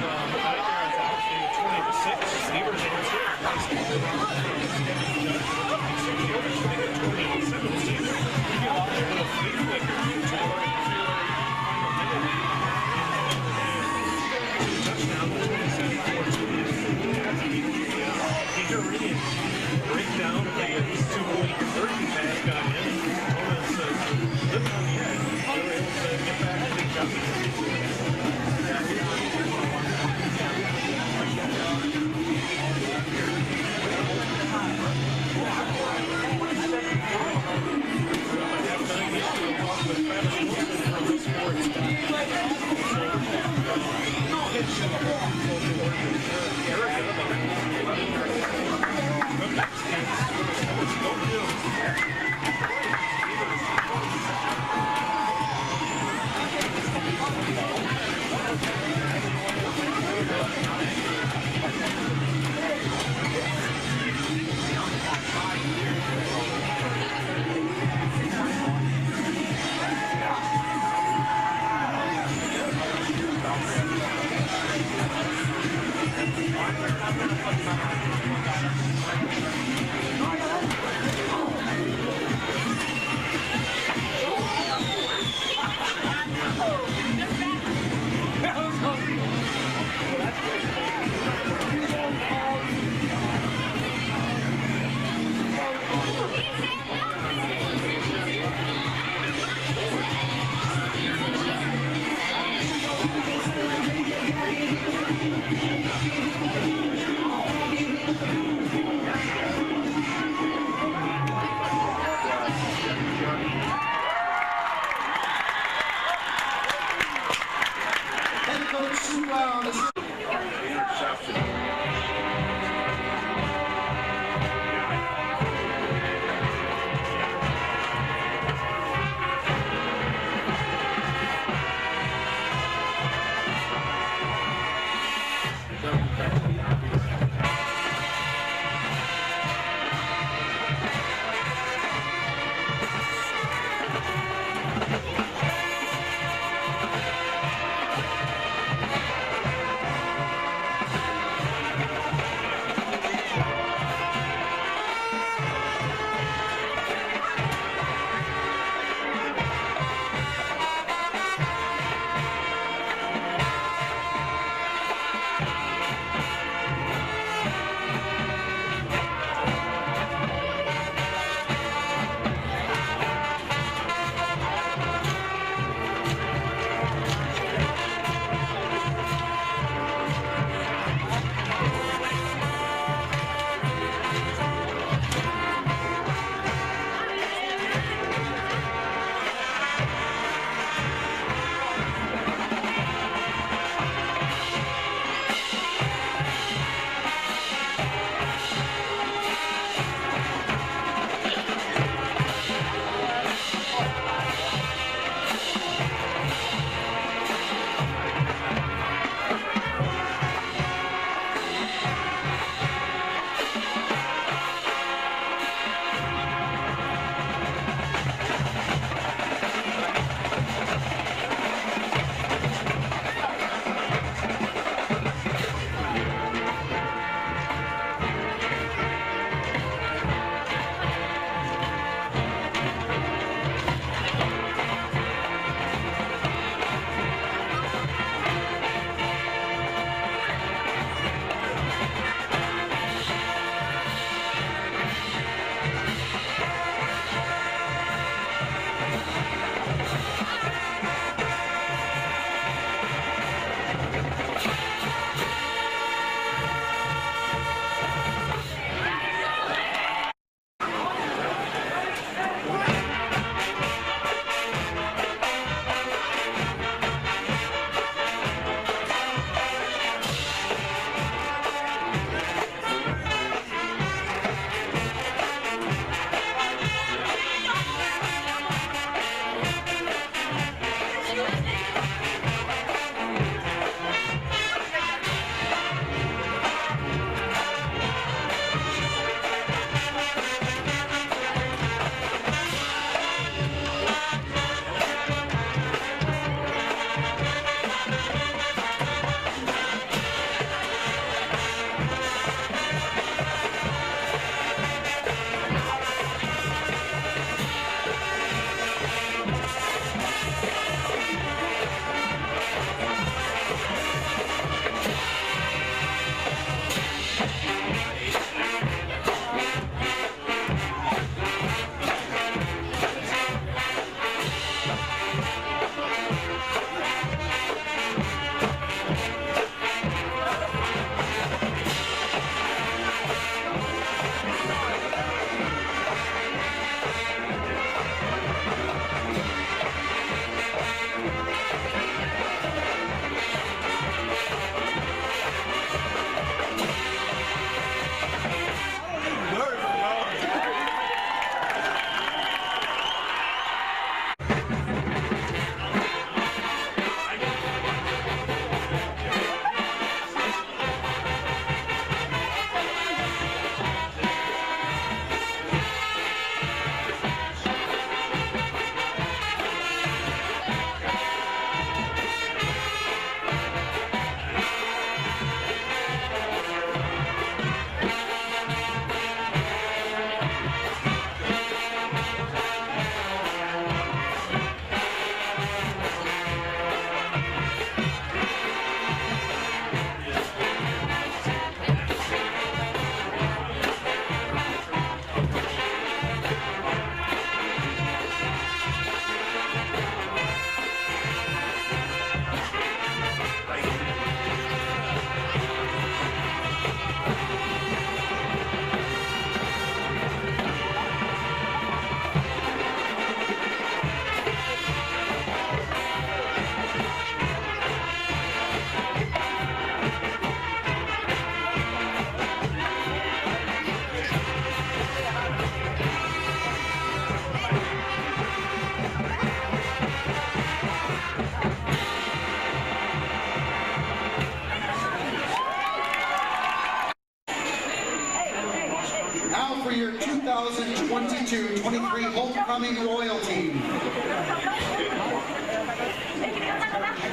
for your 2022-23 homecoming royalty.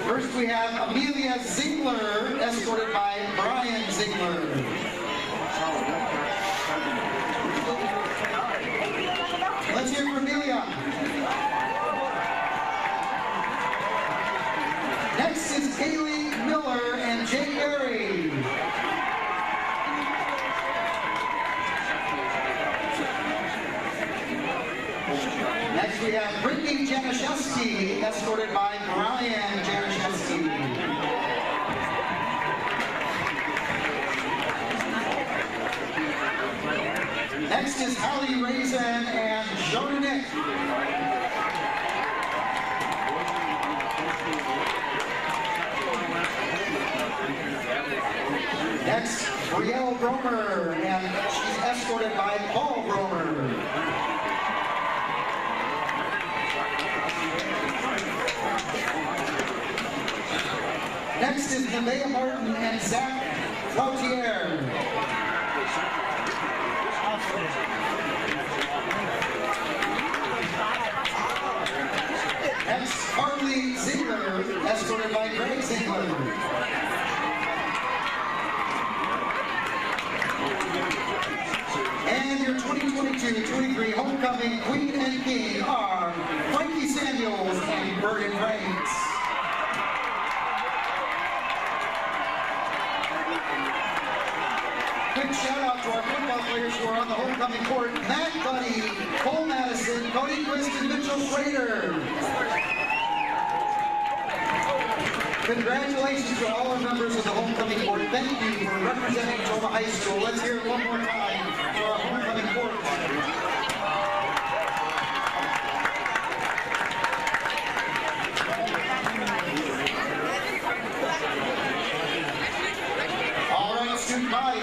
First we have Amelia Zingler, escorted by Brian Zingler. Let's hear from Amelia. Next is Kaylee Miller and Jay Gary. Next we have Brittany Janaszewski, escorted by Brian Janaszewski. Next is Hallie Raisin and Jonah Nick. Next, Brielle Bromer, and she's escorted by Paul Bromer. Next is Nevaeh Martin and Zach Cloutier. Next, Carly Ziegler, escorted by Greg Ziegler. And your 2022-23 homecoming queen and king are Frankie Samuels and Bergen Franks. Quick shout out to our football players who are on the homecoming court: Matt Buddy, Cole Madison, Cody Quist, and Mitchell Schrader. Congratulations to all our members of the homecoming court. Thank you for representing Tomah High School. Let's hear it one more time for our homecoming court. All right, student body.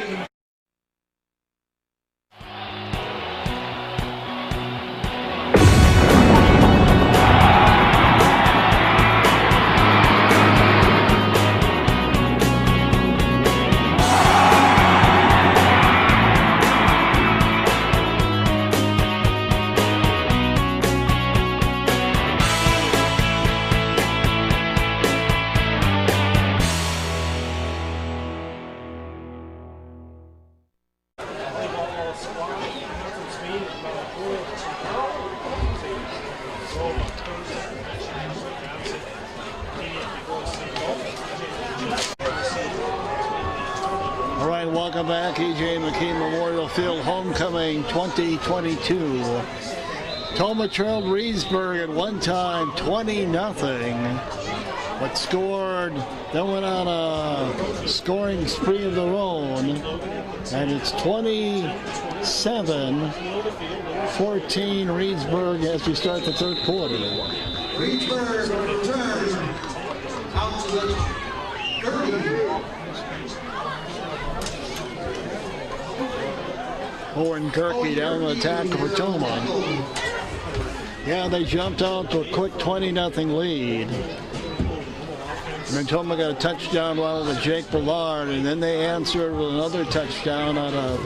All right, welcome back. E.J. McKee Memorial Field Homecoming 2022. Tomah trailed Reedsburg at one time 20-0, but scored, then went on a scoring spree of their own, and it's 27-14 Reedsburg as we start the third quarter. Reedsburg return out to the 30. Owen Kirky down the tackle for Tomah. Yeah, they jumped out to a quick 20-0 lead. And then Tomah got a touchdown out of Jake Ballard, and then they answered with another touchdown out of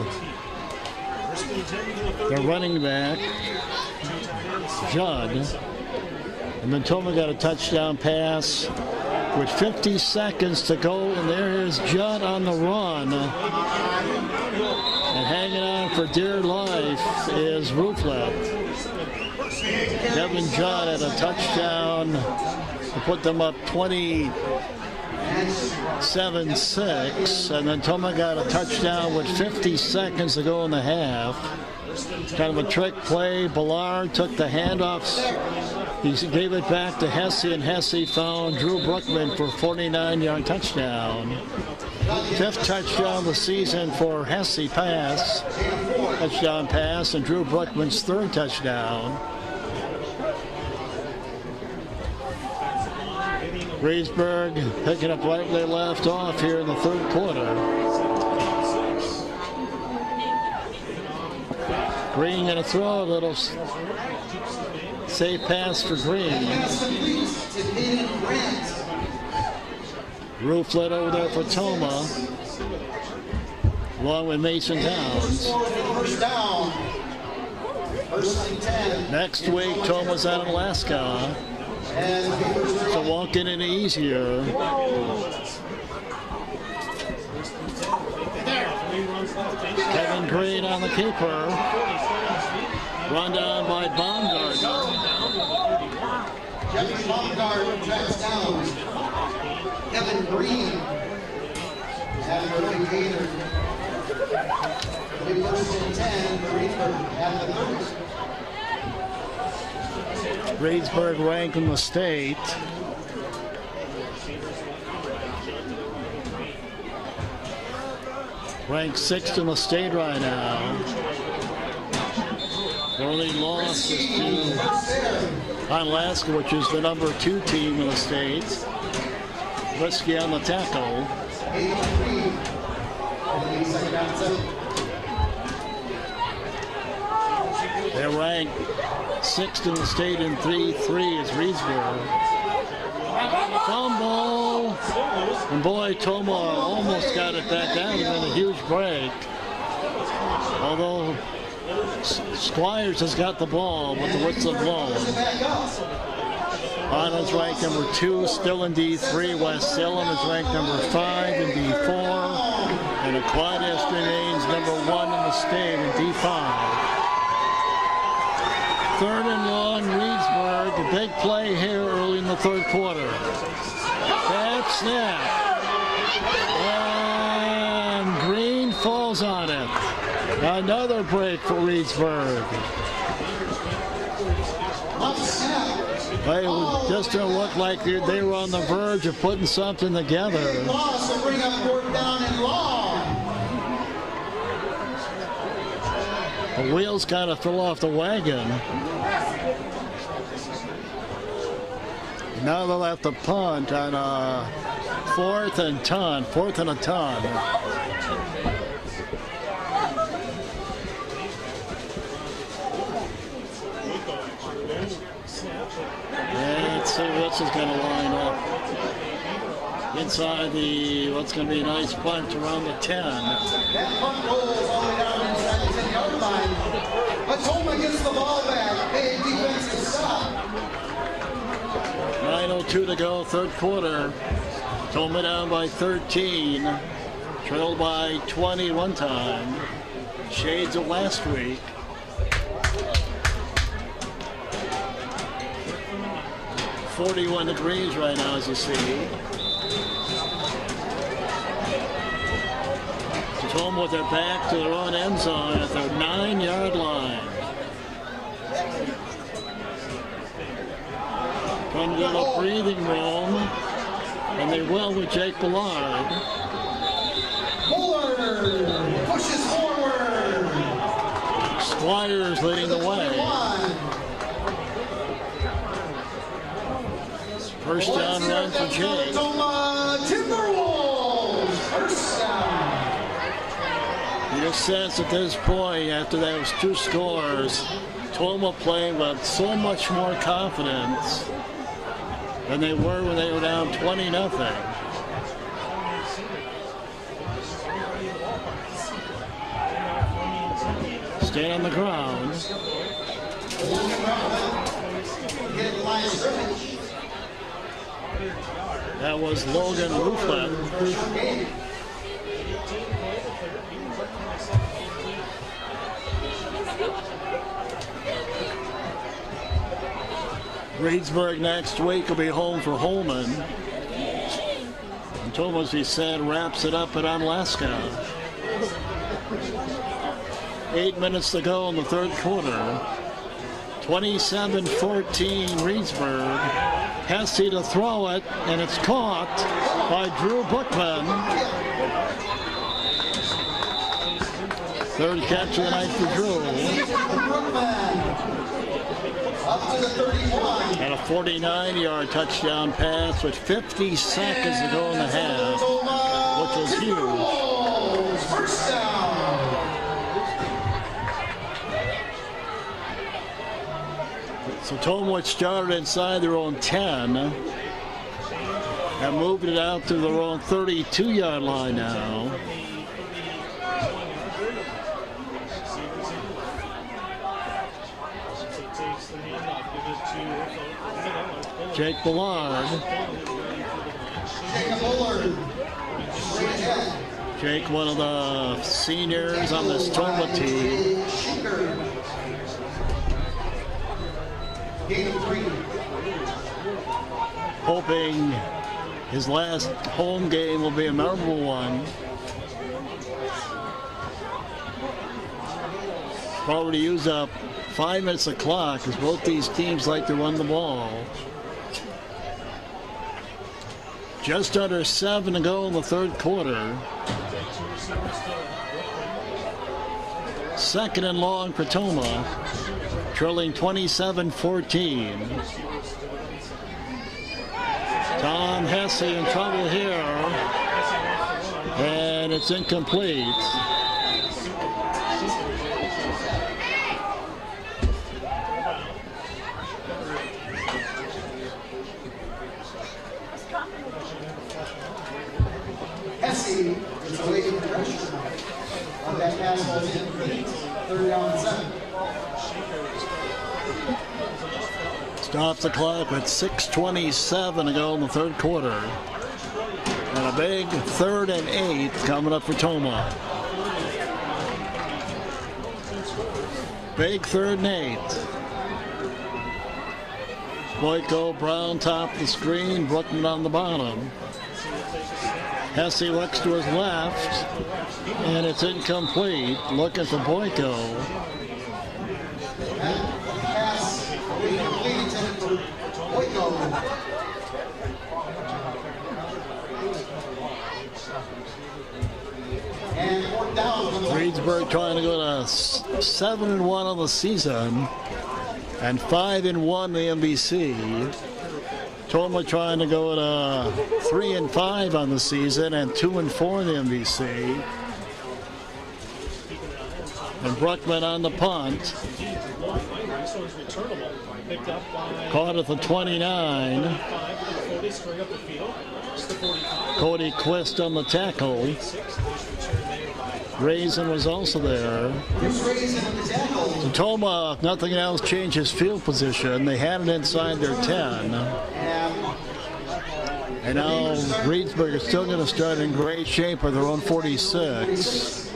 their running back, Judd. And then Tomah got a touchdown pass with 50 seconds to go, and there is Judd on the run. And hanging on for dear life is Rooflet. Kevin Judd had a touchdown to put them up 27-6, and then Tomah got a touchdown with 50 seconds to go in the half. Kind of a trick play. Ballard took the handoffs. He gave it back to Hesse, and Hesse found Drew Brookman for a 49-yard touchdown. Fifth touchdown of the season for Hesse touchdown pass, and Drew Brookman's third touchdown. Reedsburg picking up right where they left off here in the third quarter. Green going to throw a little safe pass for Green. Rooflet over there for Tomah. along with Mason Towns. First down. First and 10. Next week, Tomah's out in Alaska, so won't get any easier. Kevin Green on the keeper. Run down by Baumgartner. Kevin Baumgartner tracks down Kevin Green after the gainer. It'll be first and 10 for Reedsburg at the 30. Reedsburg ranked in the state. Ranked 6th in the state right now. Their only loss is to Alaska, which is the number 2 team in the state. Risky on the tackle. They're ranked 6th in the state in 3-3 is Reedsburg. Fumble. And boy, Tomah almost got it back down and then a huge break. Although Squires has got the ball, but the whistle blown. Bonner's ranked number 2, still in D3. West Salem is ranked number 5 in D4. And Aquinas remains number 1 in the state in D5. 3rd and long, Reedsburg. A big play here early in the 3rd quarter. Bad snap. And Green falls on it. Another break for Reedsburg. They just didn't look like they were on the verge of putting something together. Loss will bring up 4th down and long. The wheels kind of fell off the wagon. Now they'll have to punt on 4th and a ton. Let's see what's going to line up. Inside what's going to be a nice punt around the 10. That punt rolls all the way down inside the 10-yard line. But Tomah gets the ball back. Big defensive stop. 9:02 to go, 3rd quarter. Tomah down by 13. Trailed by 20 one time. Shades of last week. .41 degrees right now, as you see. Tomah with their back to their own end zone at their 9-yard line. Trying to get a breathing room, and they will with Jake Bullard. Bullard pushes forward. Squires leading the way. First down run for Jake. Timberwolves, first down. You sense at this point, after those 2 scores, Tomah playing with so much more confidence than they were when they were down 20-0. Stay on the ground. That was Logan Rooflet. Reedsburg next week will be home for Holman. And Tomah, as he said, wraps it up at Alaska. 8 minutes to go in the 3rd quarter. 27-14 Reedsburg. Hesse to throw it, and it's caught by Drew Bookman. 3rd catch of the night for Drew. Up to the 31. And a 49-yard touchdown pass with 50 seconds to go in the half, which was huge. First down. So Tomah started inside their own 10 and moved it out to their own 32-yard line now. Jake Ballard. Jacob Bullard. Straight ahead. Jake, one of the seniors on this Tomah team. Gain of 3. Hoping his last home game will be a memorable one. Already used up 5 minutes of clock as both these teams like to run the ball. Just under 7 to go in the third quarter. Second and long for Tomah, trailing 27-14. Tom Hesse in trouble here, and it's incomplete. Hesse is away from the pressure. On that pass ball is incomplete. 3rd down and 7. Stop the clock with 6:27 to go in the third quarter. And a big 3rd and 8 coming up for Tomah. Big 3rd and 8. Boyko, Brown top the screen, Brookman on the bottom. Hesse looks to his left, and it's incomplete. Looking for Boyko. Pass incomplete for Boyko. And 4th down. Reedsburg trying to go to 7-1 on the season and 5-1 in the MVC. Tomah trying to go to 3-5 on the season and 2-4 in the MVC. And Brookman on the punt. Caught at the 29. Cody Quist on the tackle. Raisin was also there. So Tomah, if nothing else, changed his field position. They had it inside their 10. And now Reedsburg is still going to start in great shape with their own 46.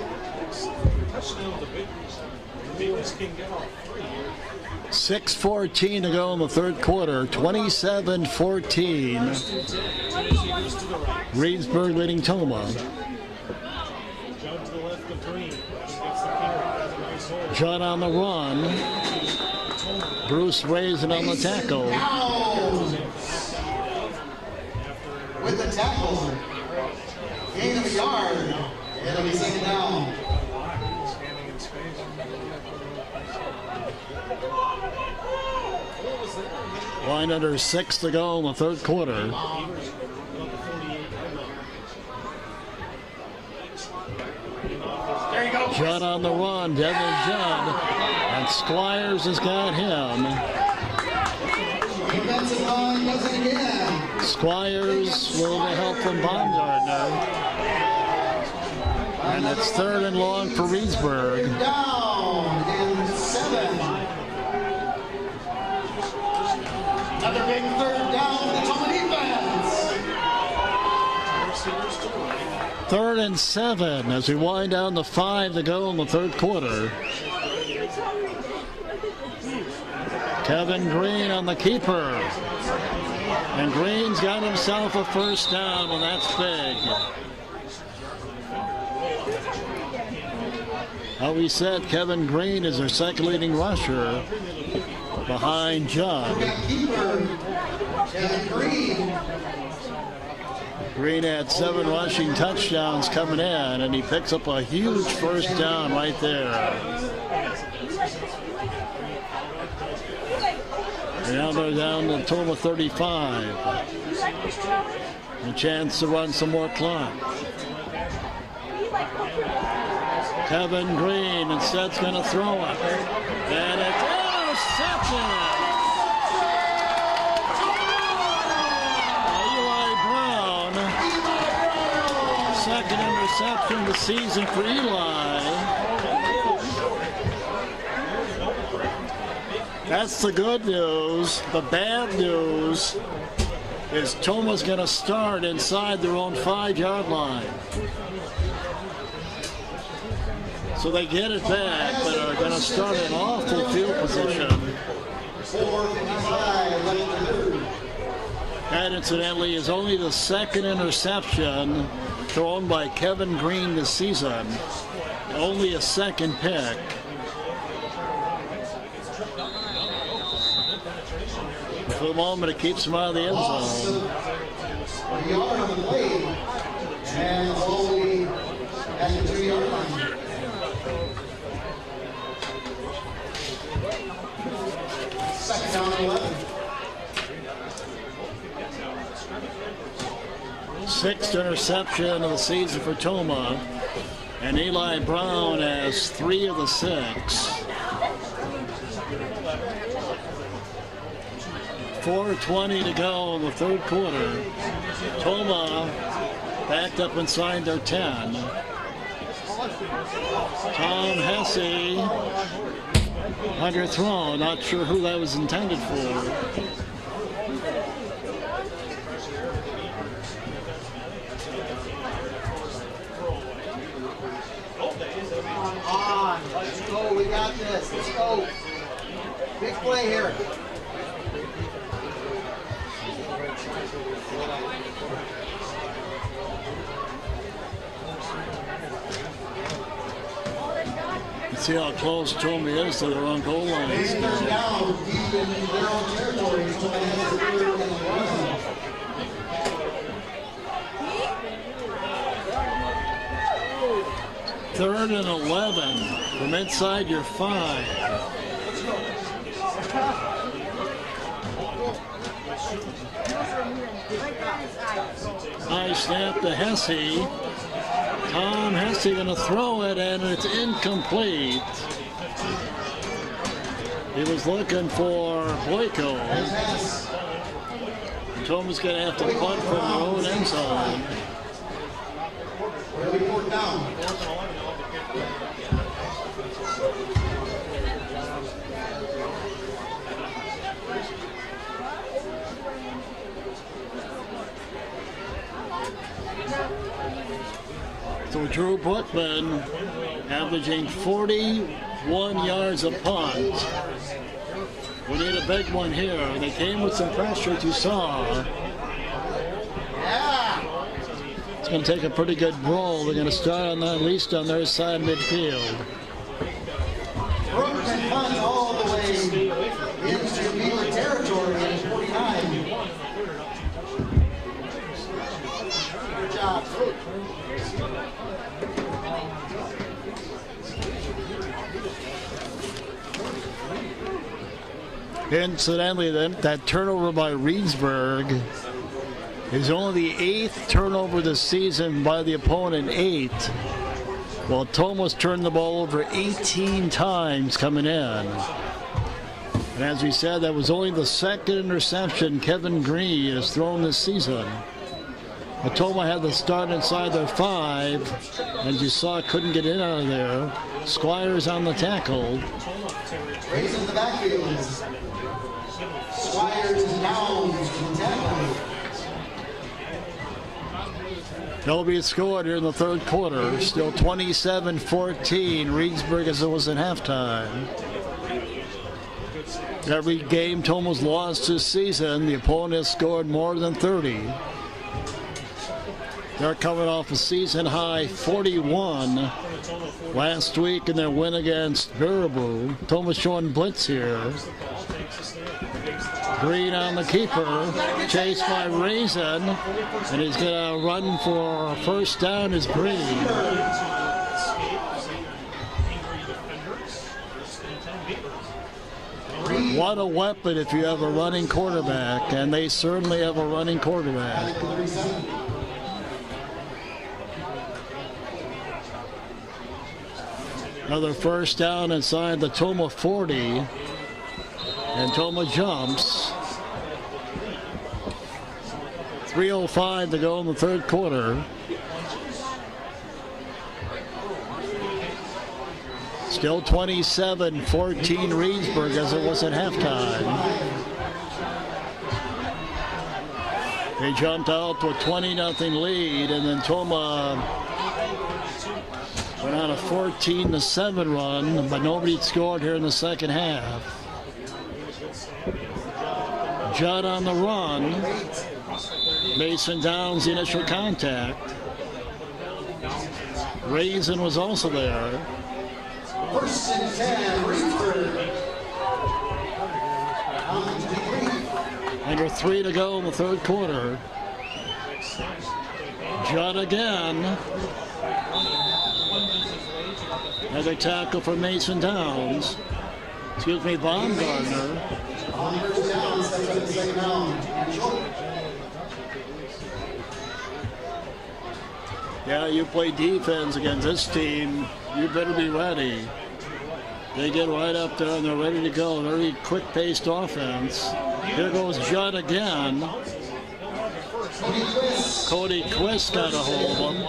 6:14 to go in the third quarter. 27-14. Reedsburg leading Tomah. John on the run. Bruce Raisin on the tackle. With the tackle. Gain of a yard. It'll be 2nd down. Line under 6 to go in the third quarter. Judd on the run, Devin Judd, and Squires has got him. Defensive line does it again. Squires with a little help from Baumgartner. And it's 3rd and long for Reedsburg. Down and 7. Another big 3rd down for the Tomah defense. 3rd and 7 as we wind down to 5 to go in the third quarter. Kevin Green on the keeper. And Green's got himself a 1st down, and that's big. How we said, Kevin Green is their 2nd leading rusher behind Judd. Kevin Green. Green had 7 rushing touchdowns coming in, and he picks up a huge 1st down right there. And now they're down to Tomah 35. A chance to run some more clock. Kevin Green instead's going to throw it. And it's intercepted! Second interception of the season for Eli. That's the good news. The bad news is Tomah's going to start inside their own 5-yard line. So they get it back, but are going to start an awful field position. That, incidentally, is only the second interception thrown by Kevin Green this season. Only a second pick. For the moment, it keeps him out of the end zone. A yard on the play, and only at the 2-yard line. Second down and 11. Sixth interception of the season for Tomah, and Eli Brown has 3 of the 6. 4:20 to go in the third quarter. Tomah backed up inside their 10. Tom Hesse underthrown. Not sure who that was intended for. Let's go. We got this. Let's go. Big play here. See how close Tomah is to their own goal line. They're down deep in their own territory. Third and 11 from inside your 5. High snap to Hesse. Tom Hesse going to throw it, and it's incomplete. He was looking for Boyko. Tomah's going to have to punt from their own end zone. So Drew Bookman averaging 41 yards a punt. We need a big one here. They came with some pressure, as you saw. It's going to take a pretty good roll. They're going to start on that, at least on their side midfield. Brooks and punt all the way into Beaver territory at 49. Good job. Incidentally, that turnover by Reedsburg is only the 8th turnover this season by the opponent, 8. While Tomah's turned the ball over 18 times coming in. And as we said, that was only the second interception Kevin Green has thrown this season. But Tomah had the start inside their 5, and you saw couldn't get in out of there. Squires on the tackle. Raising the backfield. Squires is down to the tackle. They'll be scored here in the third quarter. Still 27-14. Reedsburg as it was at halftime. Every game Tomah's lost this season, the opponent has scored more than 30. They're coming off a season-high 41 last week in their win against Baraboo. Tomah's showing blitz here. Green on the keeper, chased by Raisin, and he's going to run for a first down as Green. What a weapon if you have a running quarterback, and they certainly have a running quarterback. Another first down inside the Tomah 40. And Tomah jumps. 3:05 to go in the third quarter. Still 27-14 Reedsburg as it was at halftime. They jumped out to a 20-0 lead, and then Tomah went on a 14-7 run, but nobody scored here in the second half. Judd on the run. Mason Downs the initial contact. Raisin was also there. First and 10, Reedsburg. Under 3 to go in the third quarter. Judd again. Another tackle for Mason Downs. Excuse me, Baumgartner. Yeah, you play defense against this team, you better be ready. They get right up there and they're ready to go. Very quick-paced offense. Here goes Judd again. Cody Quist got a hold of him.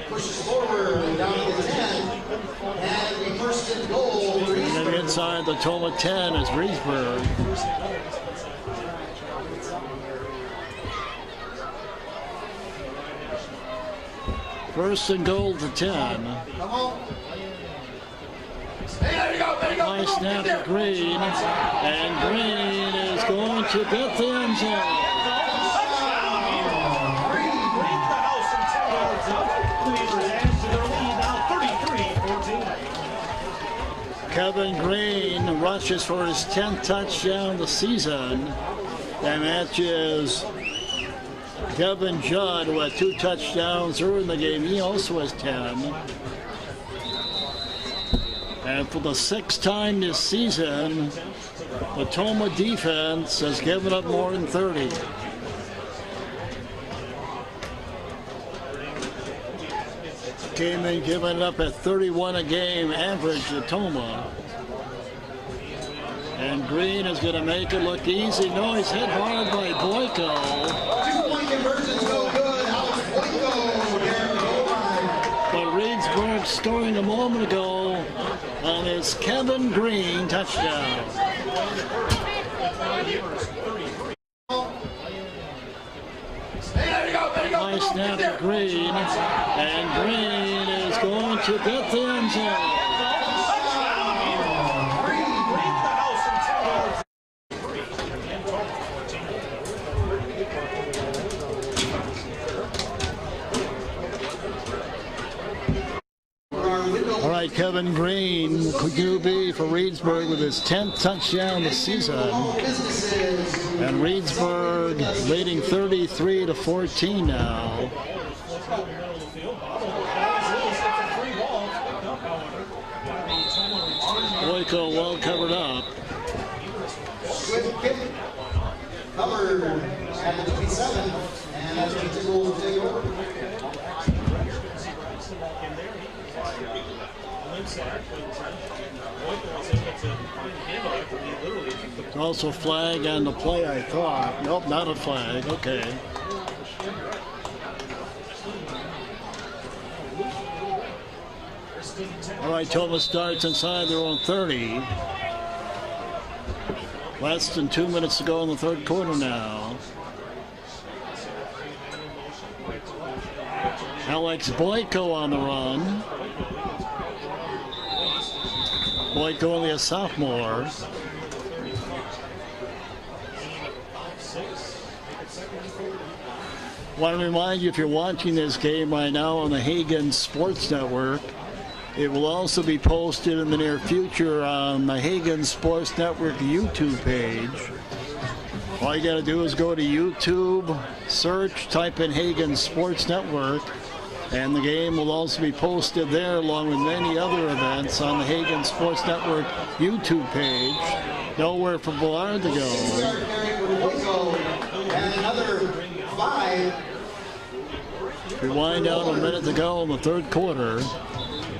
Pushes forward down to the 10. And we first and goal. And then inside the Tomah 10 is Reedsburg. First and goal to 10. Nice snap to Green, and Green is going to get the end zone. Kevin Green rushes for his 10th touchdown of the season, and matches Kevin Judd, who had 2 touchdowns early in the game. He also has 10. And for the 6th time this season, the Tomah defense has given up more than 30. Came in giving it up at 31 a game average to Tomah. And Green is going to make it look easy. No, he's hit hard by Boyko. 2-point conversion's no good. Alex Boyko there in the goal line. But Reedsburg scoring a moment ago on his Kevin Green touchdown. Nice snap to Green, and Green is going to get the end zone. All right, Kevin Green, QB for Reedsburg with his 10th touchdown of the season. And Reedsburg leading 33-14 now. Boyko well covered up. Swift kick. Covered at the 27. And that's what the Timberwolves will take over. Also flag on the play, I thought. Nope, not a flag. Okay. All right, Tomah starts inside their own 30. Less than 2 minutes to go in the third quarter now. Alex Boyko on the run. Boyko only a sophomore. I want to remind you, if you're watching this game right now on the Hagen Sports Network, it will also be posted in the near future on the Hagen Sports Network YouTube page. All you got to do is go to YouTube, search, type in Hagen Sports Network, and the game will also be posted there along with many other events on the Hagen Sports Network YouTube page. Nowhere for Ballard to go. And another 5. We wind down a minute to go in the third quarter.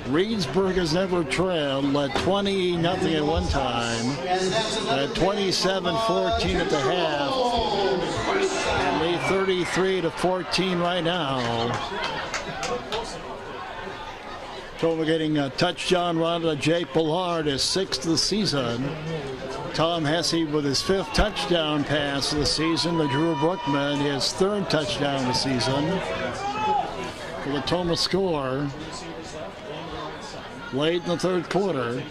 Reedsburg has never trailed, led 20-0 at one time, led 27-14 at the half, and lead 33-14 right now. Tomah getting a touchdown run to Jake Ballard, his 6th of the season. Tom Hesse with his 5th touchdown pass of the season to Drew Brookman, his 3rd touchdown of the season. For the Tomah score late in the 3rd quarter.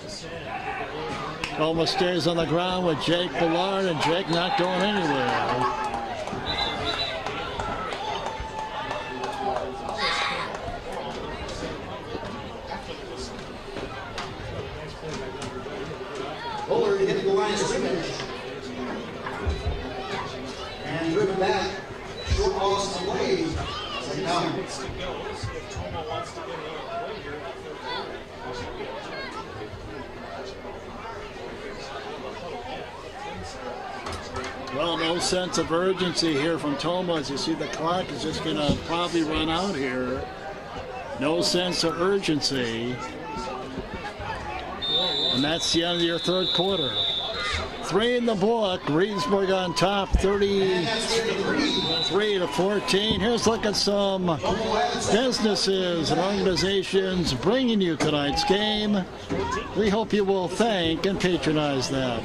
Tomah stays on the ground with Jake Ballard, and Jake not going anywhere. Bullard hit the line of scrimmage. And driven back. Short loss away. Second down. Well, no sense of urgency here from Tomah. As you see, the clock is just going to probably run out here. No sense of urgency. And that's the end of your 3rd quarter. 3 in the book. Reedsburg on top, 33-14. Here's a look at some businesses and organizations bringing you tonight's game. We hope you will thank and patronize them.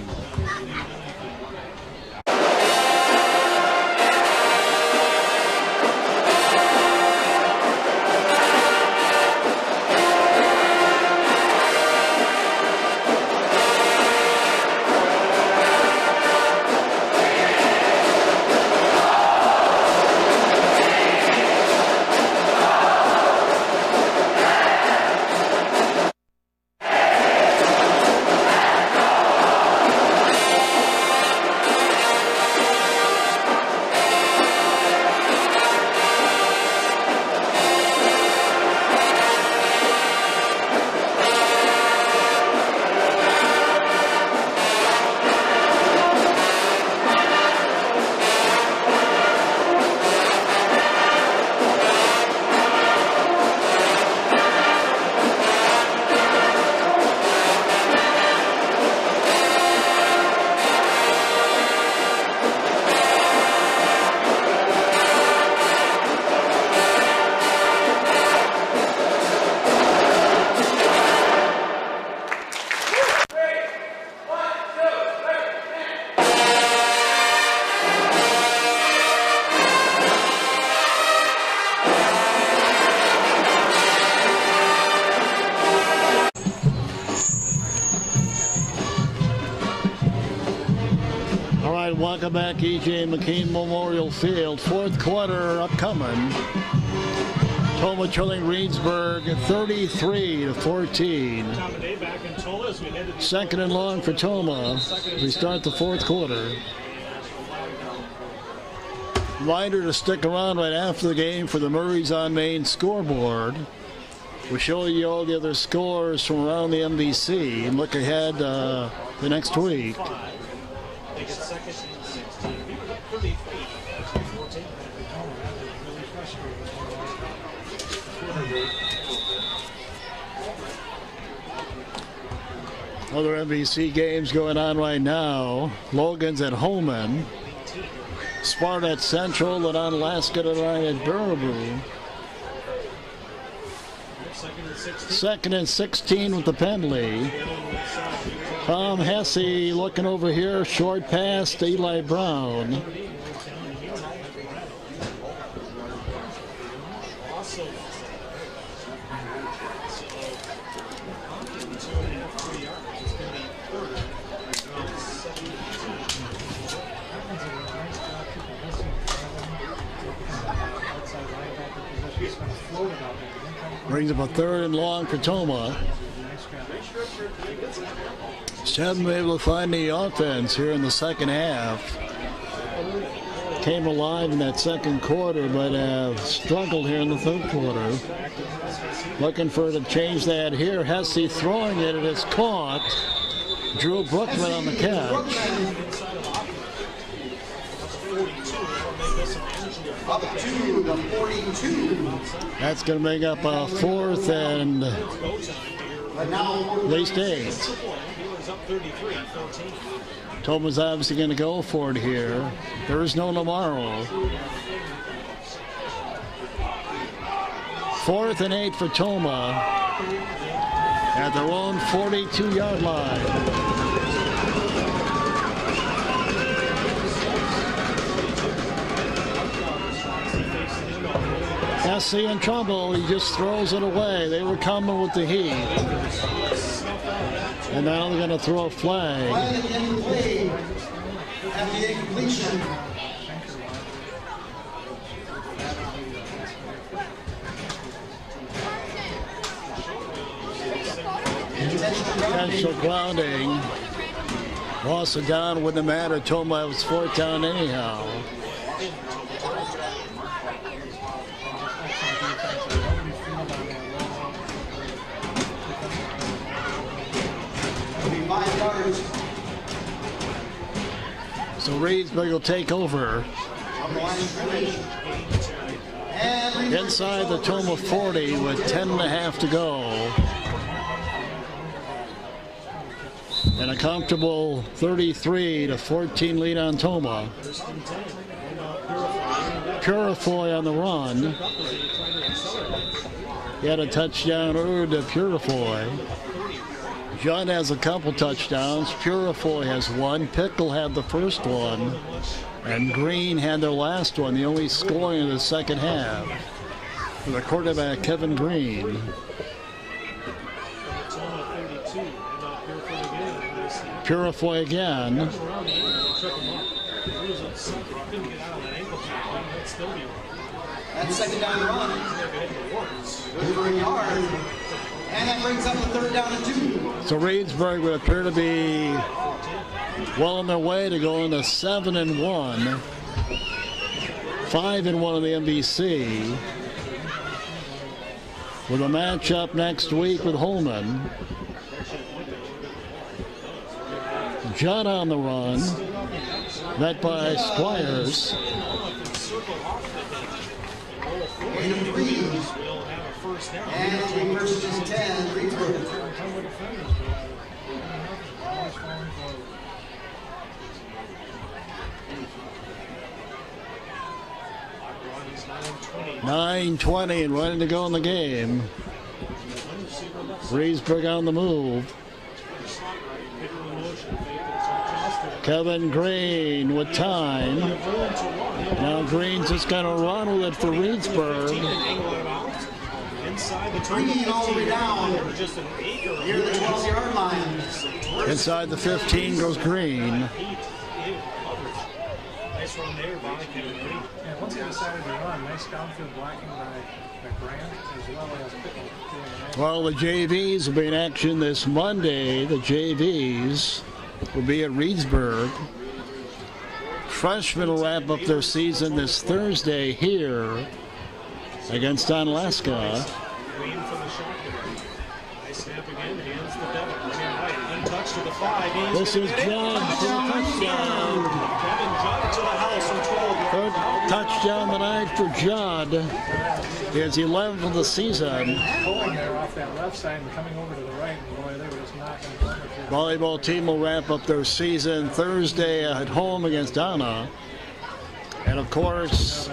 Welcome back, E.J. McKean Memorial Field. 4th quarter upcoming. Tomah trailing Reedsburg 33-14. 2nd and long for Tomah. We start the 4th quarter. Reminder to stick around right after the game for the Murray's on Main scoreboard. We'll show you all the other scores from around the MVC and look ahead the next week. Other MVC games going on right now. Logan's at Holman. Sparta at Central and Onalaska tonight at Baraboo. 2nd and 16 with the penalty. Tom Hesse looking over here. Short pass to Eli Brown. Brings up a 3rd and long for Tomah. Just haven't been able to find the offense here in the 2nd half. Came alive in that 2nd quarter, but have struggled here in the 3rd quarter. Looking for to change that here. Hesse throwing it, and it's caught. Drew Brookman on the catch. Up to the 42. That's going to make up a 4th and at least 8. Tomah's obviously going to go for it here. There is no tomorrow. 4th and 8 for Tomah. at their own 42-yard line. SC in trouble. He just throws it away. They were coming with the heat. And now they're going to throw a flag. Flag incomplete at the incompletion. Intentional grounding. Loss of down wouldn't have mattered. Tomah was fourth down anyhow. So Reedsburg will take over. Inside the Tomah 40 with 10.5 to go. And a comfortable 33-14 lead on Tomah. Purifoy on the run. He had a touchdown earlier to Purifoy. Judd has a couple touchdowns. Purifoy has one. Pickle had the first one. And Green had their last one, the only scoring in the second half. For the quarterback, Kevin Green. Purifoy again. That's second down run. Good for a yard. And that brings up a third down and 2. So Reedsburg would appear to be well on their way to go into 7-1. 5-1 in the MVC. With a matchup next week with Holman. Judd on the run. Met by Squires. And first and 10, Reedsburg. .9:20 and ready to go in the game. Reedsburg on the move. Kevin Green with time. Now Green's just going to run with it for Reedsburg. Green all the way down near the 12-yard line. Inside the 15 goes Green. Nice run there by Kevin Green. Yeah, once he decided to run, nice downfield blocking by Grant as well as Pickle. Well, the JVs will be in action this Monday. The JVs will be at Reedsburg. Freshmen will wrap up their season this Thursday here against Onalaska. Green from the shotgun. Nice snap again, hands the devil. Untouched to the 5. This is Judd for the touchdown. Kevin Judd to the house from 12 yards. Third touchdown tonight for Judd. His 11th of the season. Pulling there off that left side and coming over to the right, and boy, they were just knocking it over. Volleyball team will wrap up their season Thursday at home against Donna. And of course,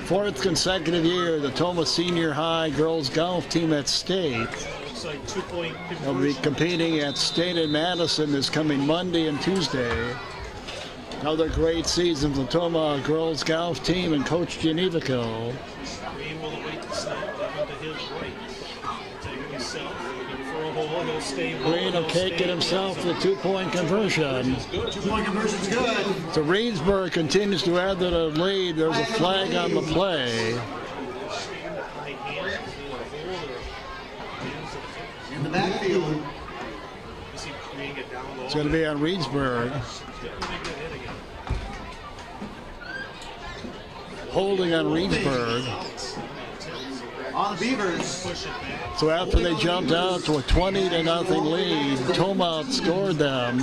fourth consecutive year, the Tomah Senior High girls golf team at state. Like 2-point They'll be competing at state in Madison this coming Monday and Tuesday. Another great season for the Tomah girls golf team and Coach Genevico. Green will await the snap, up to his right. Taking himself, looking for a hole, he'll stay. Green will cake it himself with a 2-point conversion. 2-point conversion's good. So Reedsburg continues to add to the lead. There's a flag on the play. In the backfield. It's going to be on Reedsburg. Holding on Reedsburg. On the Beavers. So after they jumped out to a 20-0 lead, Tomah outscored them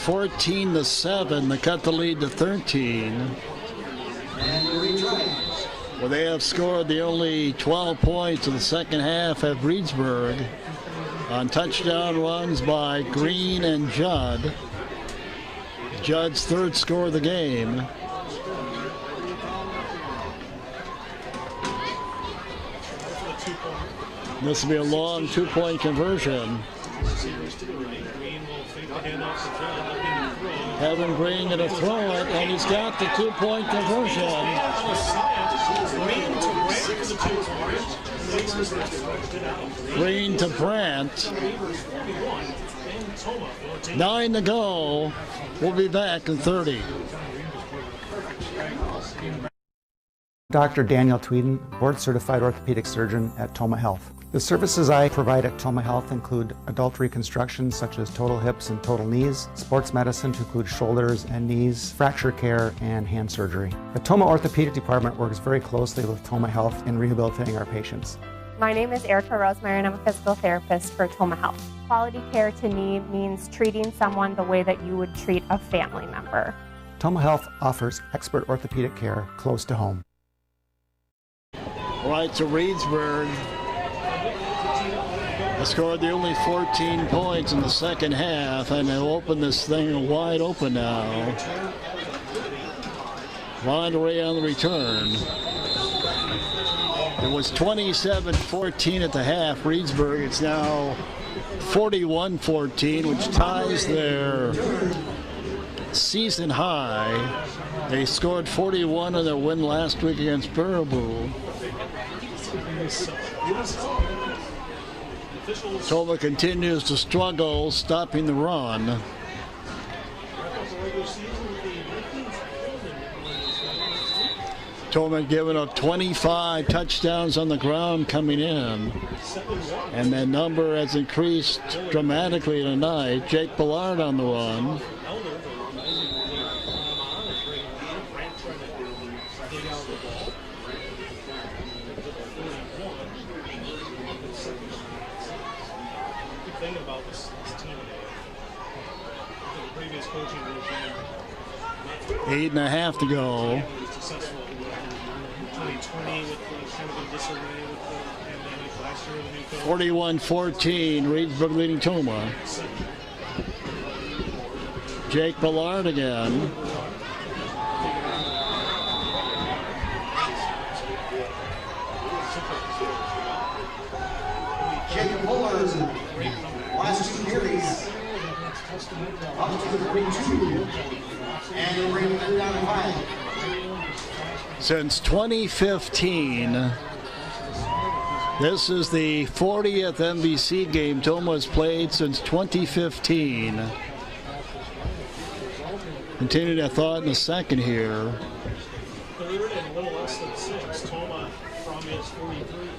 14-7 to cut the lead to 13. Well, they have scored the only 12 points in the second half at Reedsburg on touchdown runs by Green and Judd. Judd's third score of the game. This will be a long two-point conversion. Kevin Green going to throw it, and he's got the two-point conversion. Green to Brandt. 9 to go. We'll be back in 30. Dr. Daniel Tweeden, board-certified orthopedic surgeon at Tomah Health. The services I provide at Tomah Health include adult reconstruction such as total hips and total knees, sports medicine to include shoulders and knees, fracture care, and hand surgery. The Tomah Orthopedic Department works very closely with Tomah Health in rehabilitating our patients. My name is Erica Rosemary and I'm a physical therapist for Tomah Health. Quality care to me means treating someone the way that you would treat a family member. Tomah Health offers expert orthopedic care close to home. Right to Reedsburg. They scored the only 14 points in the second half, and they'll open this thing wide open now. Monterey on the return. It was 27-14 at the half. Reedsburg, it's now 41-14, which ties their season high. They scored 41 in their win last week against Baraboo. Tomah continues to struggle, stopping the run. Tomah giving up 25 touchdowns on the ground coming in. And that number has increased dramatically tonight. Jake Ballard on the run. About this team, the previous coaching regime. 8.5 to go. Successful in 2020 with kind of a disarray with the pandemic last year with the new coach. 41-14, Reedsburg leading Tomah. Jake Ballard again. Jake Ballard. Last two carries up to the 42, and they're bringing them down to 5. Since 2015, this is the 40th MVC game Tomah has played since 2015. Continued that thought in the second here. Third and a little less than 6. Tomah from his 43.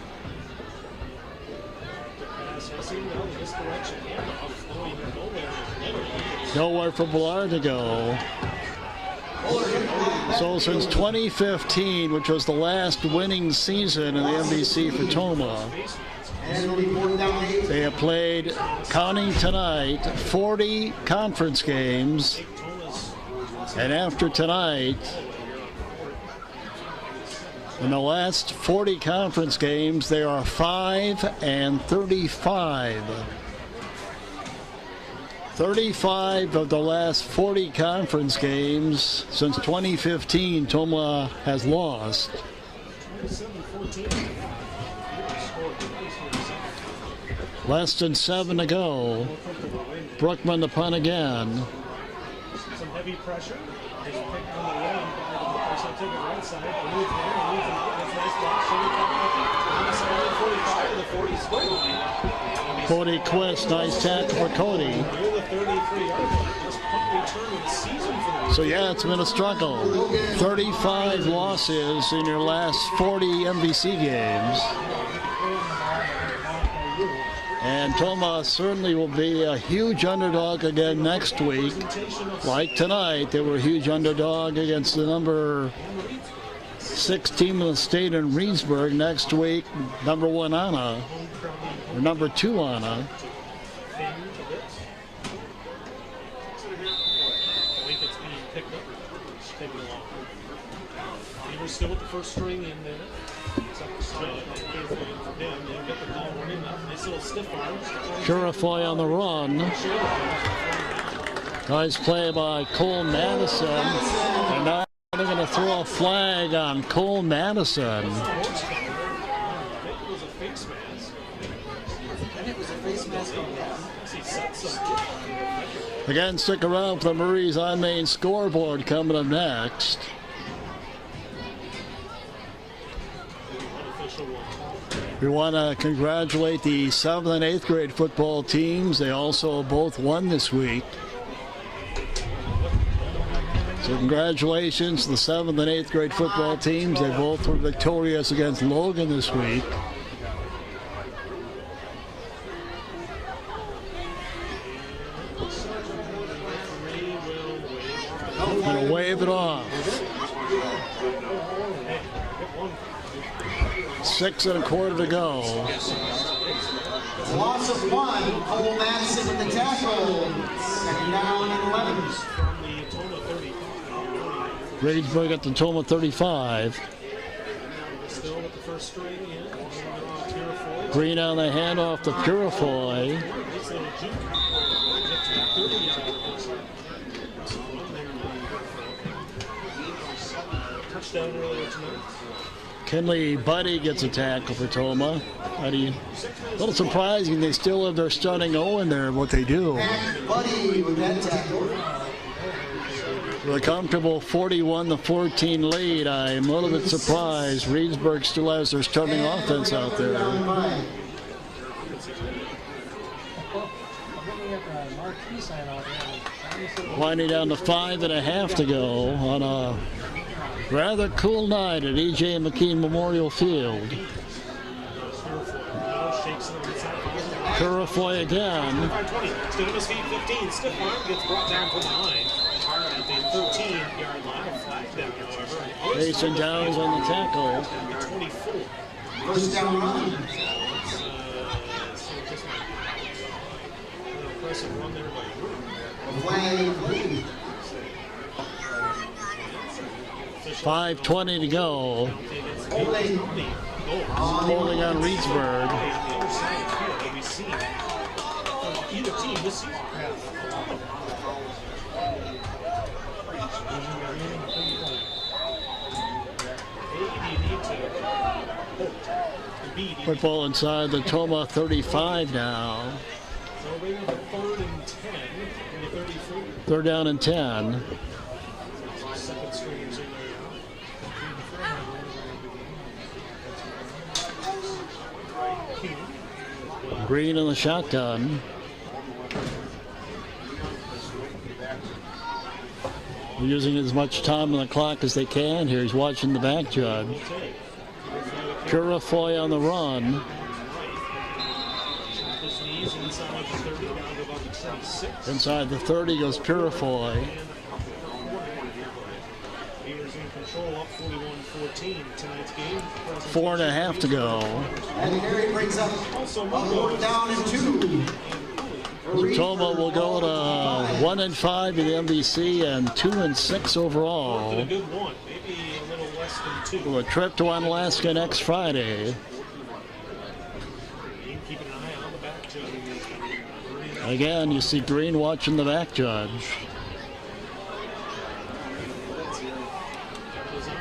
Nowhere for Ballard to go. So since 2015, which was the last winning season in the MVC for Tomah, they have played, counting tonight, 40 conference games. And after tonight, in the last 40 conference games, they are 5-35. 35 of the last 40 conference games since 2015, Tomah has lost. Less than 7 to go. Brookman the punt again. Some heavy pressure. Just picked on the run by the take it right side. Move there. That's a nice block. On the side of the 45 to the 40 split. Cody Quist, nice tackle for Cody. Near the 33-yard line. This punt return of the season for the So yeah, it's been a struggle. 35 losses in your last 40 MVC games. And Tomah certainly will be a huge underdog again next week. Like tonight, they were a huge underdog against the number 6 team in the state in Reedsburg. Next week, number 1 Anna, or number 2 Anna. Still with the first string in there. Purifoy on the run. Nice play by Cole Madison. And now they're going to throw a flag on Cole Madison. Again, stick around for the Marie's on main scoreboard coming up next. We want to congratulate the 7th and 8th grade football teams. They also both won this week. So congratulations to the 7th and 8th grade football teams. They both were victorious against Logan this week. Gonna wave it off. 6 1/4 to go. Loss of 1. Cole Madison with the tackle. 2nd down and 11. Reedsburg at the Tomah 35. Still with the first string in. Green on the handoff to Purifoy. Touchdown earlier tonight. Kinley Buddy gets a tackle for Tomah. A little surprising they still have their starting 0 in there, what they do. Buddy with that tackle. With a comfortable 41-14 lead, I'm a little bit surprised Reedsburg still has their starting offense out there. Winding down to 5 1/2 to go on a rather cool night at E.J. McKean Memorial Field. Purifoy again. Stood on his feet, 15. Stiff arm gets brought down from behind. At the 13-yard line, flag down, however. Jason Downs on the tackle. 24. First down run. Impressive run there by Drew. Flag lead. 5:20 to go. Holding on Reedsburg. Either team this season. Football inside the Tomah 35 now. Third down and 10. Green in the shotgun. They're using as much time on the clock as they can here. He's watching the back judge. Purifoy on the run. Inside the 30 goes Purifoy. Up 41-14 tonight's game. 4 1/2 to go. And Harry brings up a 4th down and 2. Tomah will go to 1-5 in the MVC and 2-6 overall. A good one, maybe a little less than 2. With a trip to Unalaska next Friday. Keeping an eye on the back judge. Again, you see Green watching the back judge.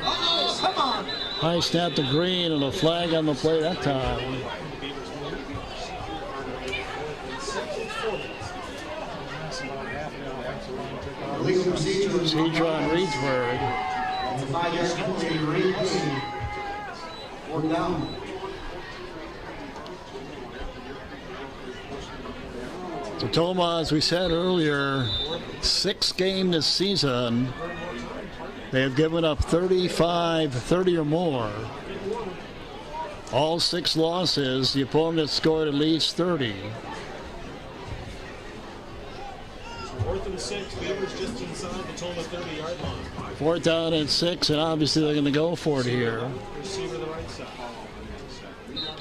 Oh, come on! High snap to Green and a flag on the play that time. Legal procedure on Reedsburg. It's a 5-yard penalty. Reed. 4th down. So Tomah, as we said earlier, 6th game this season. They have given up 30 or more. All 6 losses, the opponent has scored at least 30. 4th and 6, Beavers just inside the Tomah 30-yard line. 4th down and 6, and obviously they're going to go for it here. Receiver the right side.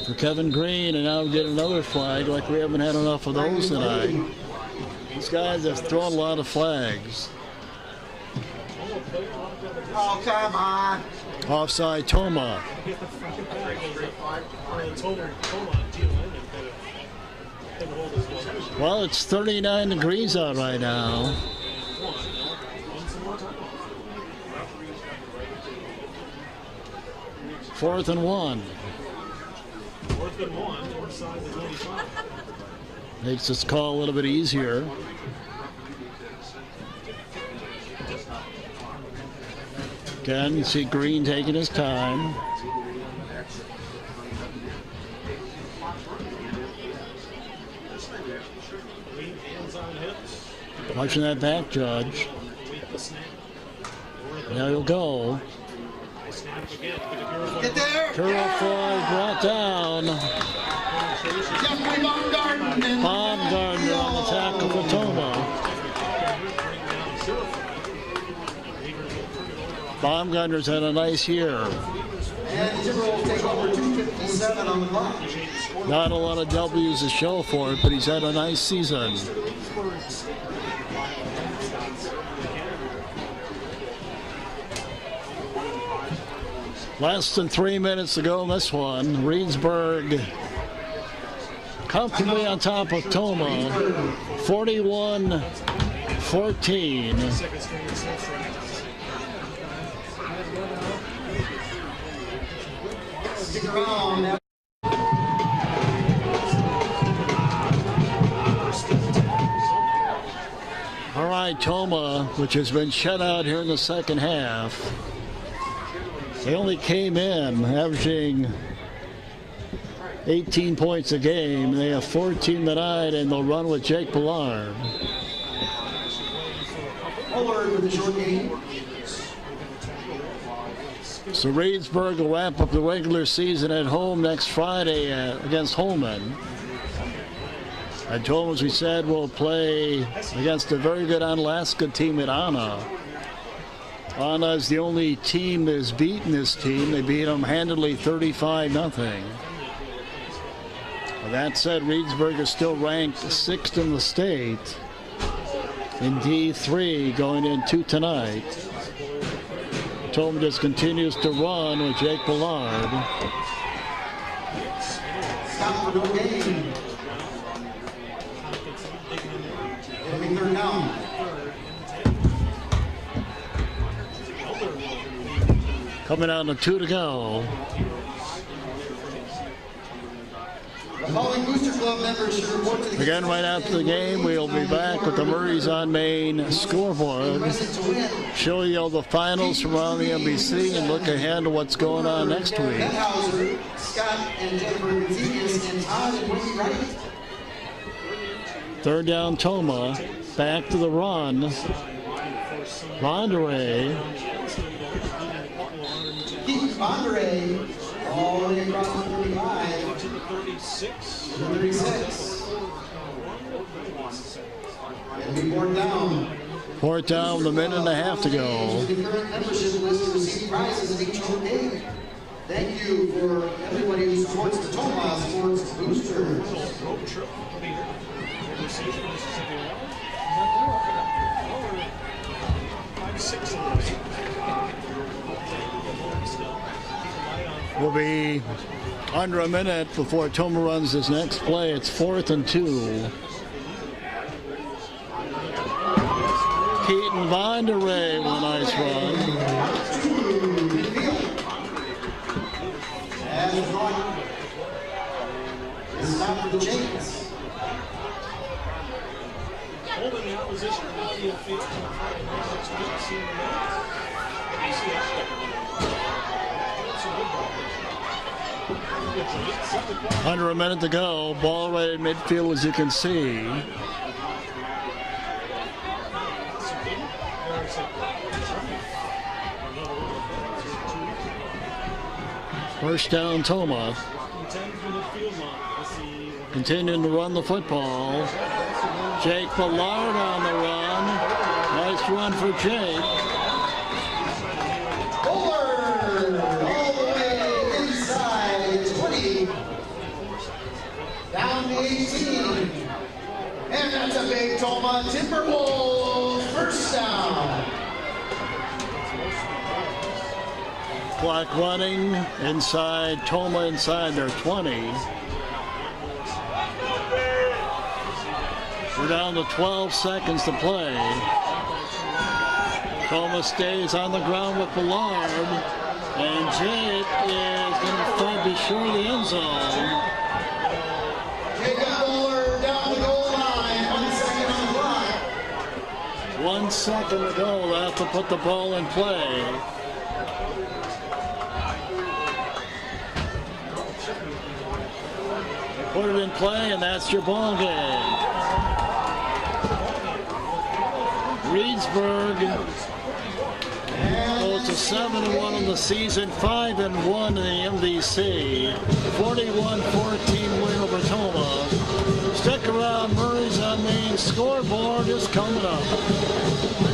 For Kevin Green, and now we get another flag, like we haven't had enough of those tonight. These guys have thrown a lot of flags. Oh, come on. Offside Tomah. Well, it's 39 degrees out right now. Fourth and 1. 4th and 1, inside the 25. Makes this call a little bit easier. Again, you see Green taking his time. Watching that back judge. Now he'll go. Get there. Curl forward, brought down. Baumgartner on the tackle for Tomah. Baumgartner's had a nice year. And Timberwolves take over 2:57 on the clock. Not a lot of W's to show for it, but he's had a nice season. Less than 3 minutes to go in this one. Reedsburg comfortably on top of Tomah, 41-14. Stick around. All right, Tomah, which has been shut out here in the second half. They only came in averaging 18 points a game. They have 14 tonight, and they'll run with Jake Ballard. Bullard with the short game. So Reedsburg will wrap up the regular season at home next Friday against Holman. And Tomah, as we said, will play against a very good Onalaska team at Anna. Anna is the only team that has beaten this team. They beat them handily 35-0. That said, Reedsburg is still ranked 6th in the state in D3 going into tonight. Tomah just continues to run with Jake Ballard. Stop for no gain. It'll be third down. Coming down to 2 to go. The following Booster Club members should report to the Again, right after the game, we'll be back with the Murray's on Main scoreboard. Show you the finals from around the NBC and look ahead to what's going on next week. Hauser, Scott and Jennifer Gonzalez, and Todd and Wendy Wright. Third down, Tomah. Back to the run. Bondere. Keith Bondere, all the way across the 35 to the 36. It'll be fourth down. Fourth down with a minute and a half to go. The current membership list to receive prizes of each home game. Thank you for everybody who supports the Tomah Sports Boosters. Will be under a minute before Tomah runs his next play. It's 4th and 2. Keaton Bondere with a nice run. As one is stop for the Chains. Holding the opposition will be a field on Friday night next week. See Under a minute to go. Ball right at midfield, as you can see. First down, Tomah. Continuing to run the football. Jake Ballard on the run. Nice run for Jake. Bullard all the way inside 20. Down to 18. And that's a big Tomah Timberwolves first down. Clock running inside, Tomah inside their 20. We're down to 12 seconds to play. Tomah stays on the ground with Ballard. And Jake is going to find be sure of the end zone. Jacob Bullard down the goal second to go. They'll have to put the ball in play. They put it in play, and that's your ball game. Reedsburg goes to 7-1 on the season, 5-1 in the MVC, 41-14 win over Tomah. Stick around, Murray's on main scoreboard is coming up.